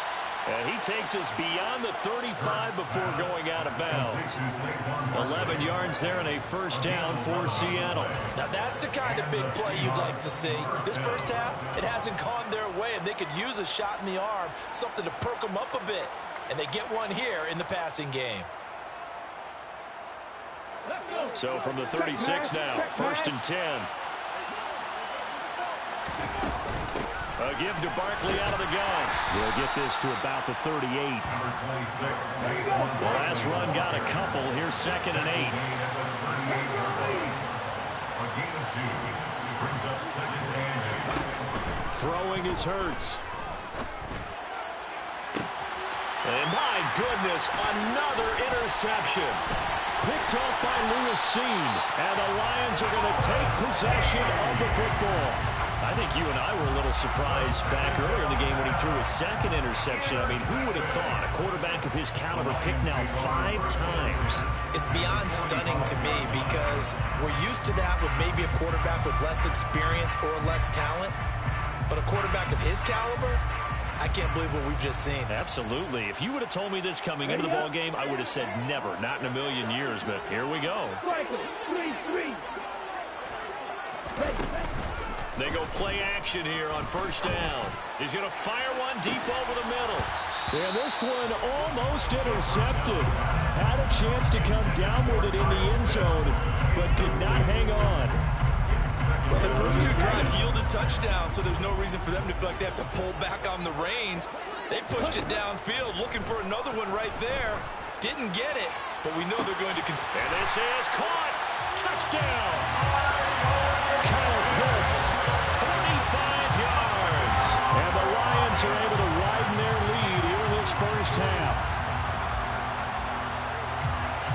And he takes us beyond the 35 before going out of bounds. 11 yards there and a first down for Seattle. Now that's the kind of big play you'd like to see. This first half, it hasn't gone their way, and they could use a shot in the arm, something to perk them up a bit. And they get one here in the passing game. So from the 36 now, 1st and 10. A give to Barkley out of the gun. We'll get this to about the 38. The last run got a couple. Here's 2nd and 8. Throwing is Hurts. And my goodness, another interception. Picked off by Lewis Seen. And the Lions are going to take possession of the football. I think you and I were a little surprised back earlier in the game when he threw his 2nd interception. I mean, who would have thought a quarterback of his caliber picked now 5 times? It's beyond stunning to me because we're used to that with maybe a quarterback with less experience or less talent. But a quarterback of his caliber, I can't believe what we've just seen. Absolutely. If you would have told me this coming into the ball game, I would have said never, not in a million years. But here we go. They go play action here on 1st down. He's going to fire one deep over the middle. And this one almost intercepted. Had a chance to come down with it in the end zone, but could not hang on. Well, the first 2 drives yielded touchdowns, so there's no reason for them to feel like they have to pull back on the reins. They pushed it downfield, looking for another one right there. Didn't get it, but we know they're going to... And this is caught. Touchdown. Kyle Pitts. 45 yards. And the Lions are able to widen their lead here in this first half.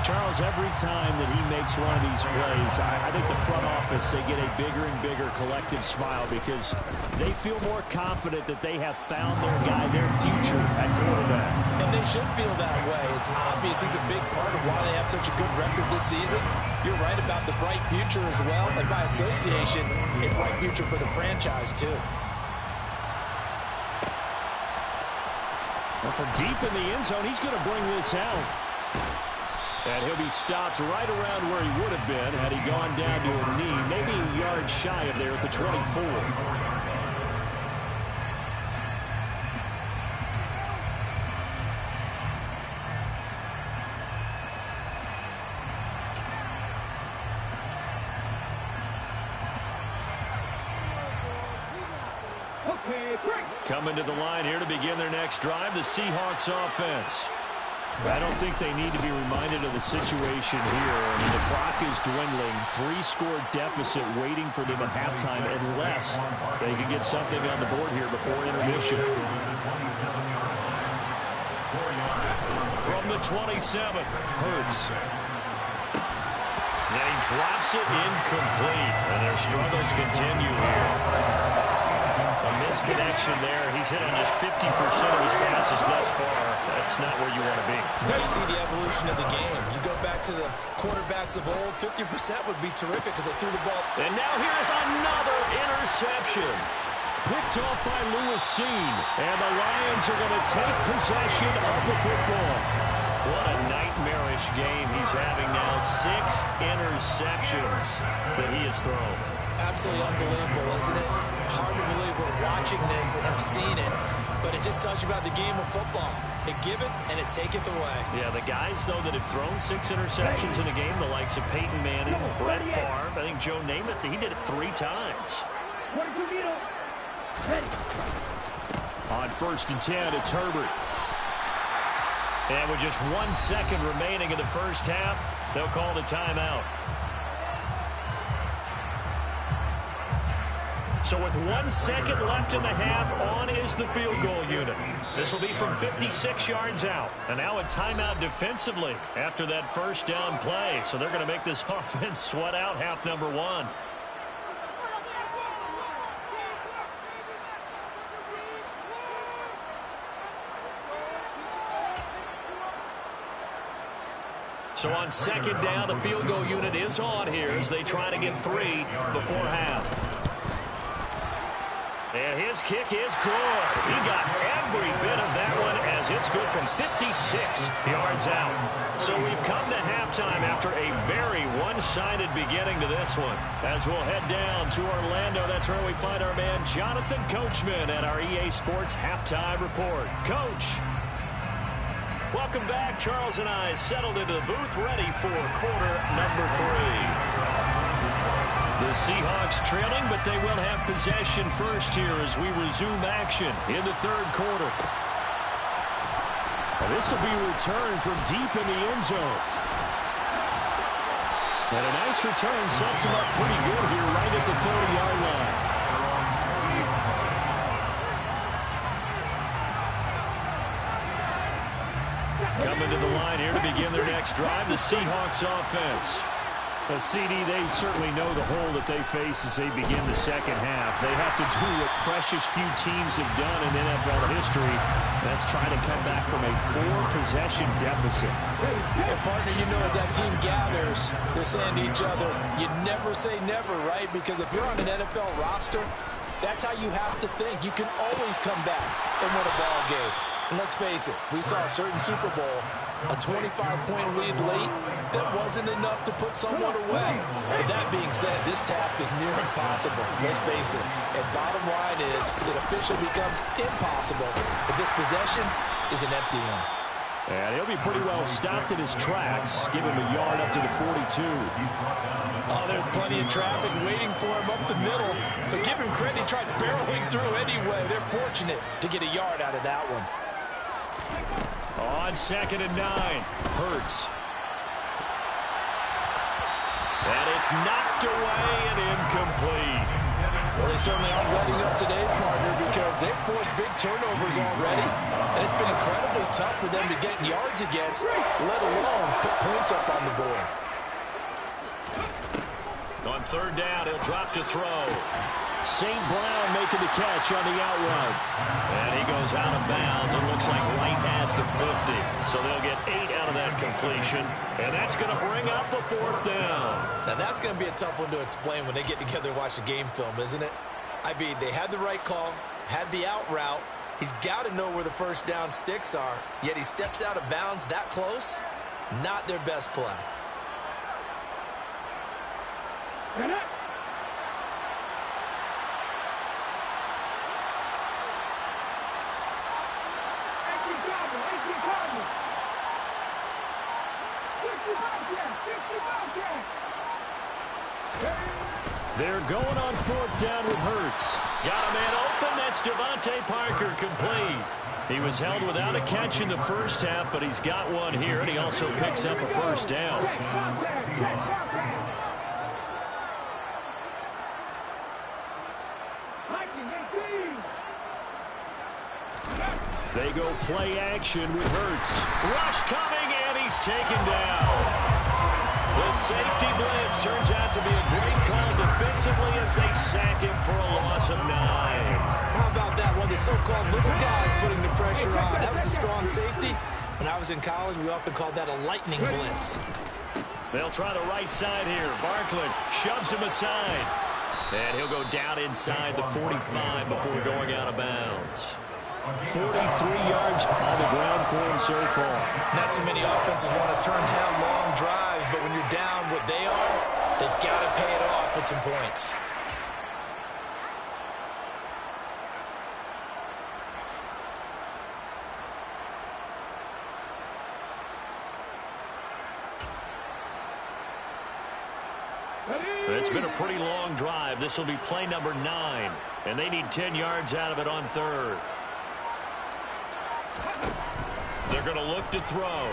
Charles, every time that he makes one of these plays, I think the front office, they get a bigger and bigger collective smile because they feel more confident that they have found their guy, their future at quarterback. And they should feel that way. It's obvious he's a big part of why they have such a good record this season. You're right about the bright future as well, and by association, a bright future for the franchise, too. Well, from deep in the end zone, he's going to bring this out. And he'll be stopped right around where he would have been had he gone down to a knee, maybe a yard shy of there at the 24. Coming to the line here to begin their next drive, the Seahawks offense. I don't think they need to be reminded of the situation here. I mean, the clock is dwindling. 3-score deficit waiting for them at halftime unless they can get something on the board here before intermission. From the 27, Hurts. And he drops it incomplete. And their struggles continue here. A misconnection there. He's hit on just 50% of his passes thus far. That's not where you want to be. Now you see the evolution of the game. You go back to the quarterbacks of old, 50% would be terrific because they threw the ball. And now here's another interception. Picked off by Lewis Seen. And the Lions are going to take possession of the football. What a nightmarish game he's having now. 6 interceptions that he has thrown. Absolutely unbelievable, isn't it? Hard to believe we're watching this and have seen it. but it just tells you about the game of football. It giveth and it taketh away. Yeah, the guys, though, that have thrown 6 interceptions in a game, the likes of Peyton Manning, Brett Favre, I think Joe Namath, he did it 3 times. On 1st and 10, it's Herbert. And with just 1 second remaining in the first half, they'll call the timeout. So with 1 second left in the half, on is the field goal unit. This will be from 56 yards out. And now a timeout defensively after that first down play. So they're going to make this offense sweat out half number 1. So on 2nd down, the field goal unit is on here as they try to get 3 before half. And his kick is good. He got every bit of that one as it's good from 56 yards out. So we've come to halftime after a very one-sided beginning to this one. As we'll head down to Orlando, that's where we find our man Jonathan Coachman at our EA Sports Halftime Report. Coach. Welcome back. Charles and I settled into the booth ready for quarter number 3. The Seahawks trailing, but they will have possession first here as we resume action in the 3rd quarter. Well, this will be returned from deep in the end zone. And a nice return sets him up pretty good here right at the 30-yard line. Coming to the line here to begin their next drive, the Seahawks offense. The CD, they certainly know the hole that they face as they begin the second half. They have to do what precious few teams have done in NFL history. That's try to come back from a 4-possession deficit. And partner, you know, as that team gathers, they're saying to each other, you never say never, right? Because if you're on an NFL roster, that's how you have to think. You can always come back and win a ball game. And let's face it, we saw a certain Super Bowl, a 25-point lead late, that wasn't enough to put someone away. But that being said, this task is near impossible, let's face it. And bottom line is, it officially becomes impossible if this possession is an empty one. And he'll be pretty well stopped in his tracks. Give him a yard up to the 42. Oh, there's plenty of traffic waiting for him up the middle. But give him credit, he tried barreling through anyway. They're fortunate to get a yard out of that one. On 2nd and 9, Hurts. And it's knocked away and incomplete. Well, they certainly aren't letting up today, partner, because they've forced big turnovers already. And it's been incredibly tough for them to get yards against, let alone put points up on the board. On 3rd down, he'll drop to throw. St. Brown making the catch on the out route. And he goes out of bounds. It looks like right at the 50. So they'll get 8 out of that completion. And that's going to bring up a 4th down. Now, that's going to be a tough one to explain when they get together and watch the game film, isn't it? I mean, they had the right call, had the out route. He's got to know where the first down sticks are. Yet he steps out of bounds that close. Not their best play. They're going on 4th down with Hurts. Got a man open. That's Devontae Parker, complete. He was held without a catch in the first half, but he's got one here, and he also picks up a first down. They go play action with Hurts. Rush coming, and he's taken down. The safety blitz turns out to be a great call defensively as they sack him for a loss of 9. How about that? One of the so-called little guys putting the pressure on. That was a strong safety. When I was in college, we often called that a lightning blitz. They'll try the right side here. Barkley shoves him aside. And he'll go down inside the 45 before going out of bounds. 43 yards on the ground for him so far. Not too many offenses want to turn down long drives, but when you're down what they are, they've got to pay it off with some points. It's been a pretty long drive. This will be play number 9, and they need 10 yards out of it on third. They're going to look to throw.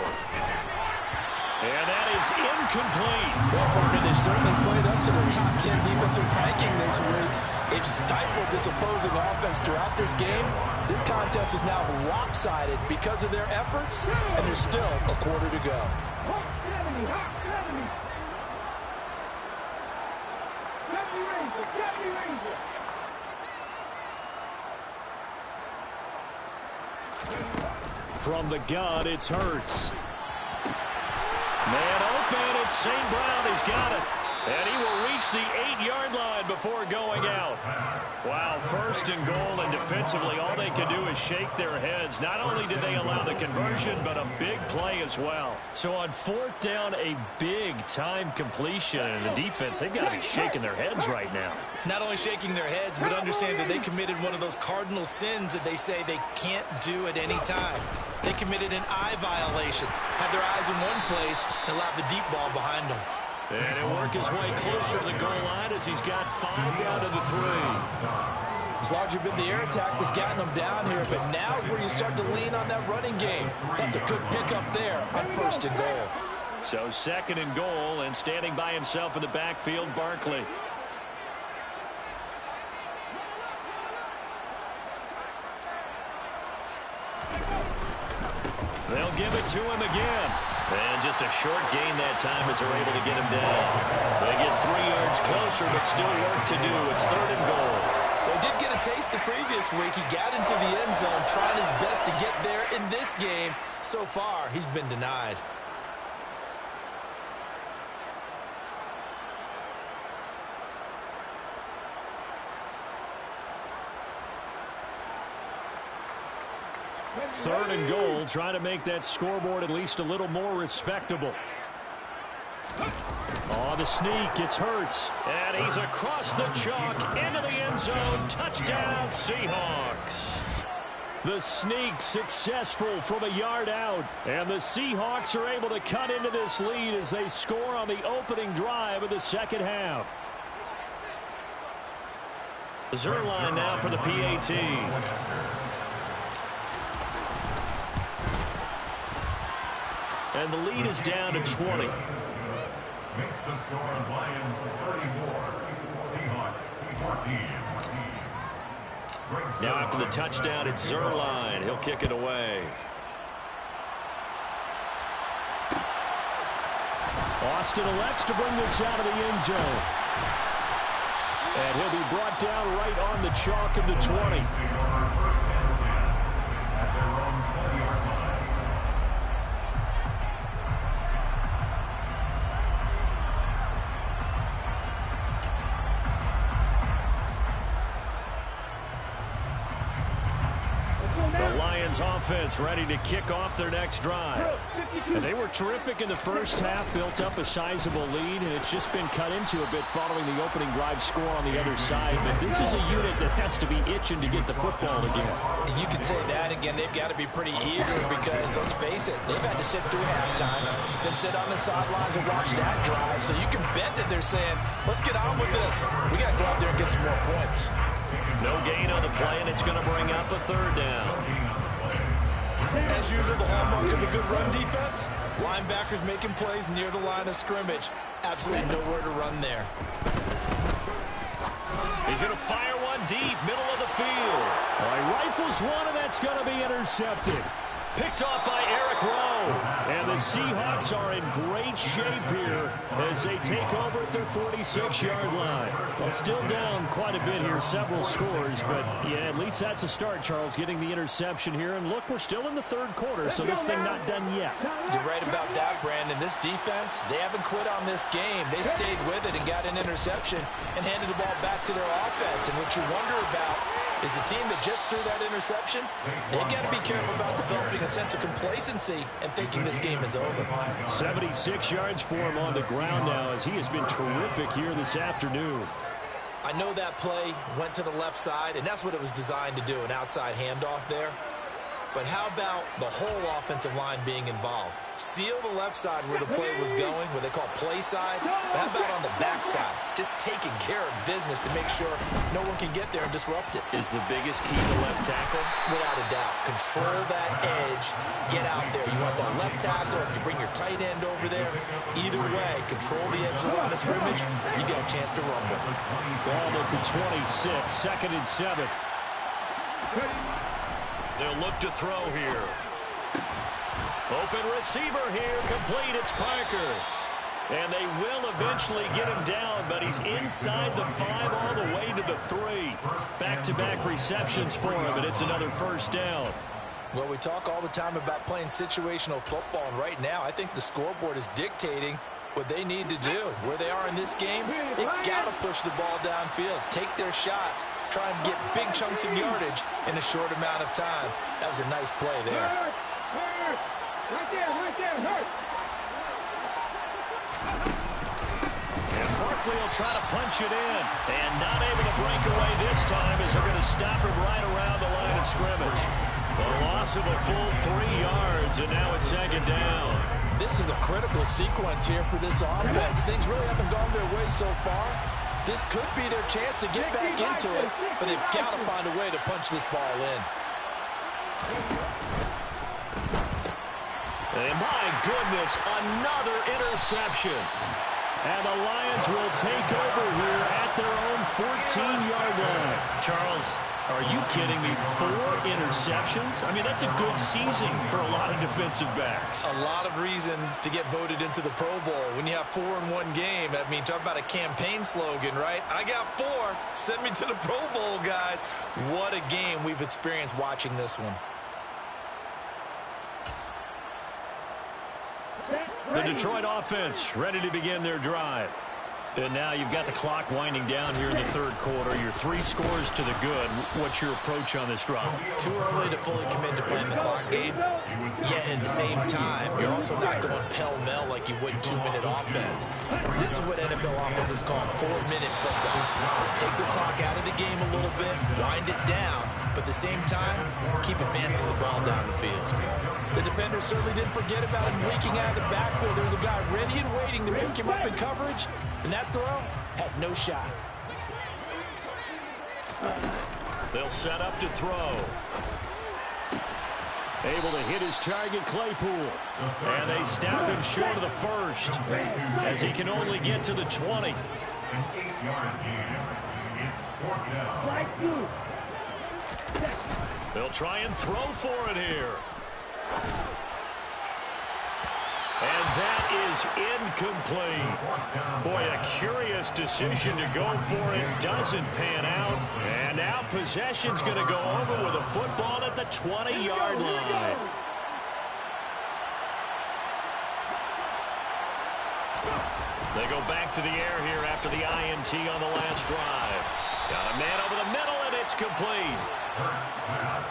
And that is incomplete. Well, Parker, they've certainly played up to their top 10 defensive ranking this week. They've stifled this opposing offense throughout this game. This contest is now lopsided because of their efforts, and there's still a quarter to go. From the gun, it's Hurts. Man open, it's St. Brown. He's got it. And he will reach the 8-yard line before going out. Wow, first and goal, and defensively, all they can do is shake their heads. Not only did they allow the conversion, but a big play as well. So on 4th down, a big-time completion. And the defense, they've got to be shaking their heads right now. Not only shaking their heads, but understand that they committed one of those cardinal sins that they say they can't do at any time. They committed an eye violation, had their eyes in one place, and allowed the deep ball behind them. And he'll work his way closer to the goal line as he's got 5 down to the 3. It's largely been the air attack that's gotten them down here, but now is where you start to lean on that running game. That's a good pickup there on 1st and goal. So 2nd and goal, and standing by himself in the backfield, Barkley. They'll give it to him again. And just a short gain that time as they're able to get him down. They get 3 yards closer, but still work to do. It's 3rd and goal. They did get a taste the previous week. He got into the end zone, trying his best to get there in this game. So far, he's been denied. Third and goal, trying to make that scoreboard at least a little more respectable. On the sneak, it's Hurts. And he's across the chalk into the end zone. Touchdown, Seahawks. The sneak successful from a yard out. And the Seahawks are able to cut into this lead as they score on the opening drive of the second half. Zerline now for the PAT. And the lead is down to 20. Makes the score Lions 34, Seahawks 14. Now after the touchdown, it's Zerline. He'll kick it away. Austin elects to bring this out of the end zone. And he'll be brought down right on the chalk of the 20. Offense ready to kick off their next drive. And they were terrific in the first half, built up a sizable lead, and it's just been cut into a bit following the opening drive score on the other side. But this is a unit that has to be itching to get the football again. And you can say that again. They've got to be pretty eager because, let's face it, they've had to sit through halftime, then sit on the sidelines and watch that drive. So you can bet that they're saying, let's get on with this. We got to go out there and get some more points. No gain on the play, and it's going to bring up a 3rd down. As usual, the hallmark of a good run defense, linebackers making plays near the line of scrimmage. Absolutely nowhere to run there. He's going to fire one deep, middle of the field. Well, he rifles one, and that's going to be intercepted. Picked off by Eric Rowe. And the Seahawks are in great shape here as they take over at their 46-yard line. Well, still down quite a bit here, several scores, but yeah, at least that's a start, Charles, getting the interception here. And look, we're still in the 3rd quarter, so this thing not done yet. You're right about that, Brandon. This defense, they haven't quit on this game. They stayed with it and got an interception and handed the ball back to their offense. And what you wonder about is the team that just threw that interception, they got to be careful about developing a sense of complacency and thinking this game is over. 76 yards for him on the ground now as he has been terrific here this afternoon. I know that play went to the left side, and that's what it was designed to do, an outside handoff there. But how about the whole offensive line being involved? Seal the left side where the play was going, what they call play side. But how about on the back side? Just taking care of business to make sure no one can get there and disrupt it. Is the biggest key to left tackle? Without a doubt. Control that edge. Get out there. You want that left tackle, or if you bring your tight end over there. Either way, control the edge of the line of scrimmage. You got a chance to rumble. Ball at the 26, 2nd and 7. They'll look to throw here. Open receiver here, complete, it's Parker. And they will eventually get him down, but he's inside the 5 all the way to the 3. Back-to-back receptions for him, and it's another first down. Well, we talk all the time about playing situational football, and right now I think the scoreboard is dictating what they need to do. Where they are in this game, they've got to push the ball downfield, take their shots, try and get big chunks of yardage in a short amount of time. That was a nice play there. Right there, hurt. And Barkley will try to punch it in. And not able to break away this time as they're going to stop him right around the line of scrimmage. A loss of a full 3 yards, and now it's 2nd down. This is a critical sequence here for this offense. Things really haven't gone their way so far. This could be their chance to get back into it, but they've got to find a way to punch this ball in. And my goodness, another interception. And the Lions will take over here at their own 14-yard line. Charles, are you kidding me? 4 interceptions? I mean, that's a good season for a lot of defensive backs. A lot of reason to get voted into the Pro Bowl. When you have 4 in one game, I mean, talk about a campaign slogan, right? I got 4. Send me to the Pro Bowl, guys. What a game we've experienced watching this one. The Detroit offense ready to begin their drive. And now you've got the clock winding down here in the 3rd quarter. You're 3 scores to the good. What's your approach on this drive? Too early to fully commit to playing the clock game. Yet at the same time, you're also not going pell-mell like you would in 2-minute offense. This is what NFL offenses call 4-minute football. Take the clock out of the game a little bit, wind it down, but at the same time, keep advancing the ball down the field. The defender certainly didn't forget about him leaking out of the backfield. There was a guy ready and waiting to pick him up in coverage, and that throw had no shot. They'll set up to throw. Able to hit his target, Claypool. And they stop him short of the 1st, as he can only get to the 20. An 8-yard gain. It's 4th down. They'll try and throw for it here. And that is incomplete. Boy, a curious decision to go for it. Doesn't pan out. And now possession's going to go over with a football at the 20-yard line. They go back to the air here after the INT on the last drive. Got a man over the middle, and it's complete. First pass,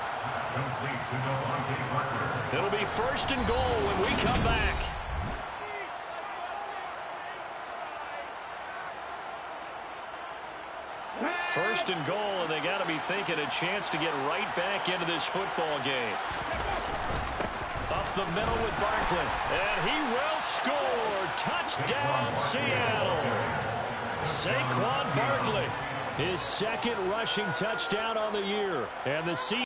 complete to Devontae Parker. It'll be 1st and goal when we come back. First and goal, and they got to be thinking a chance to get right back into this football game. Up the middle with Barkley, and he will score. Touchdown, Seattle. Saquon Barkley, his 2nd rushing touchdown on the year. And the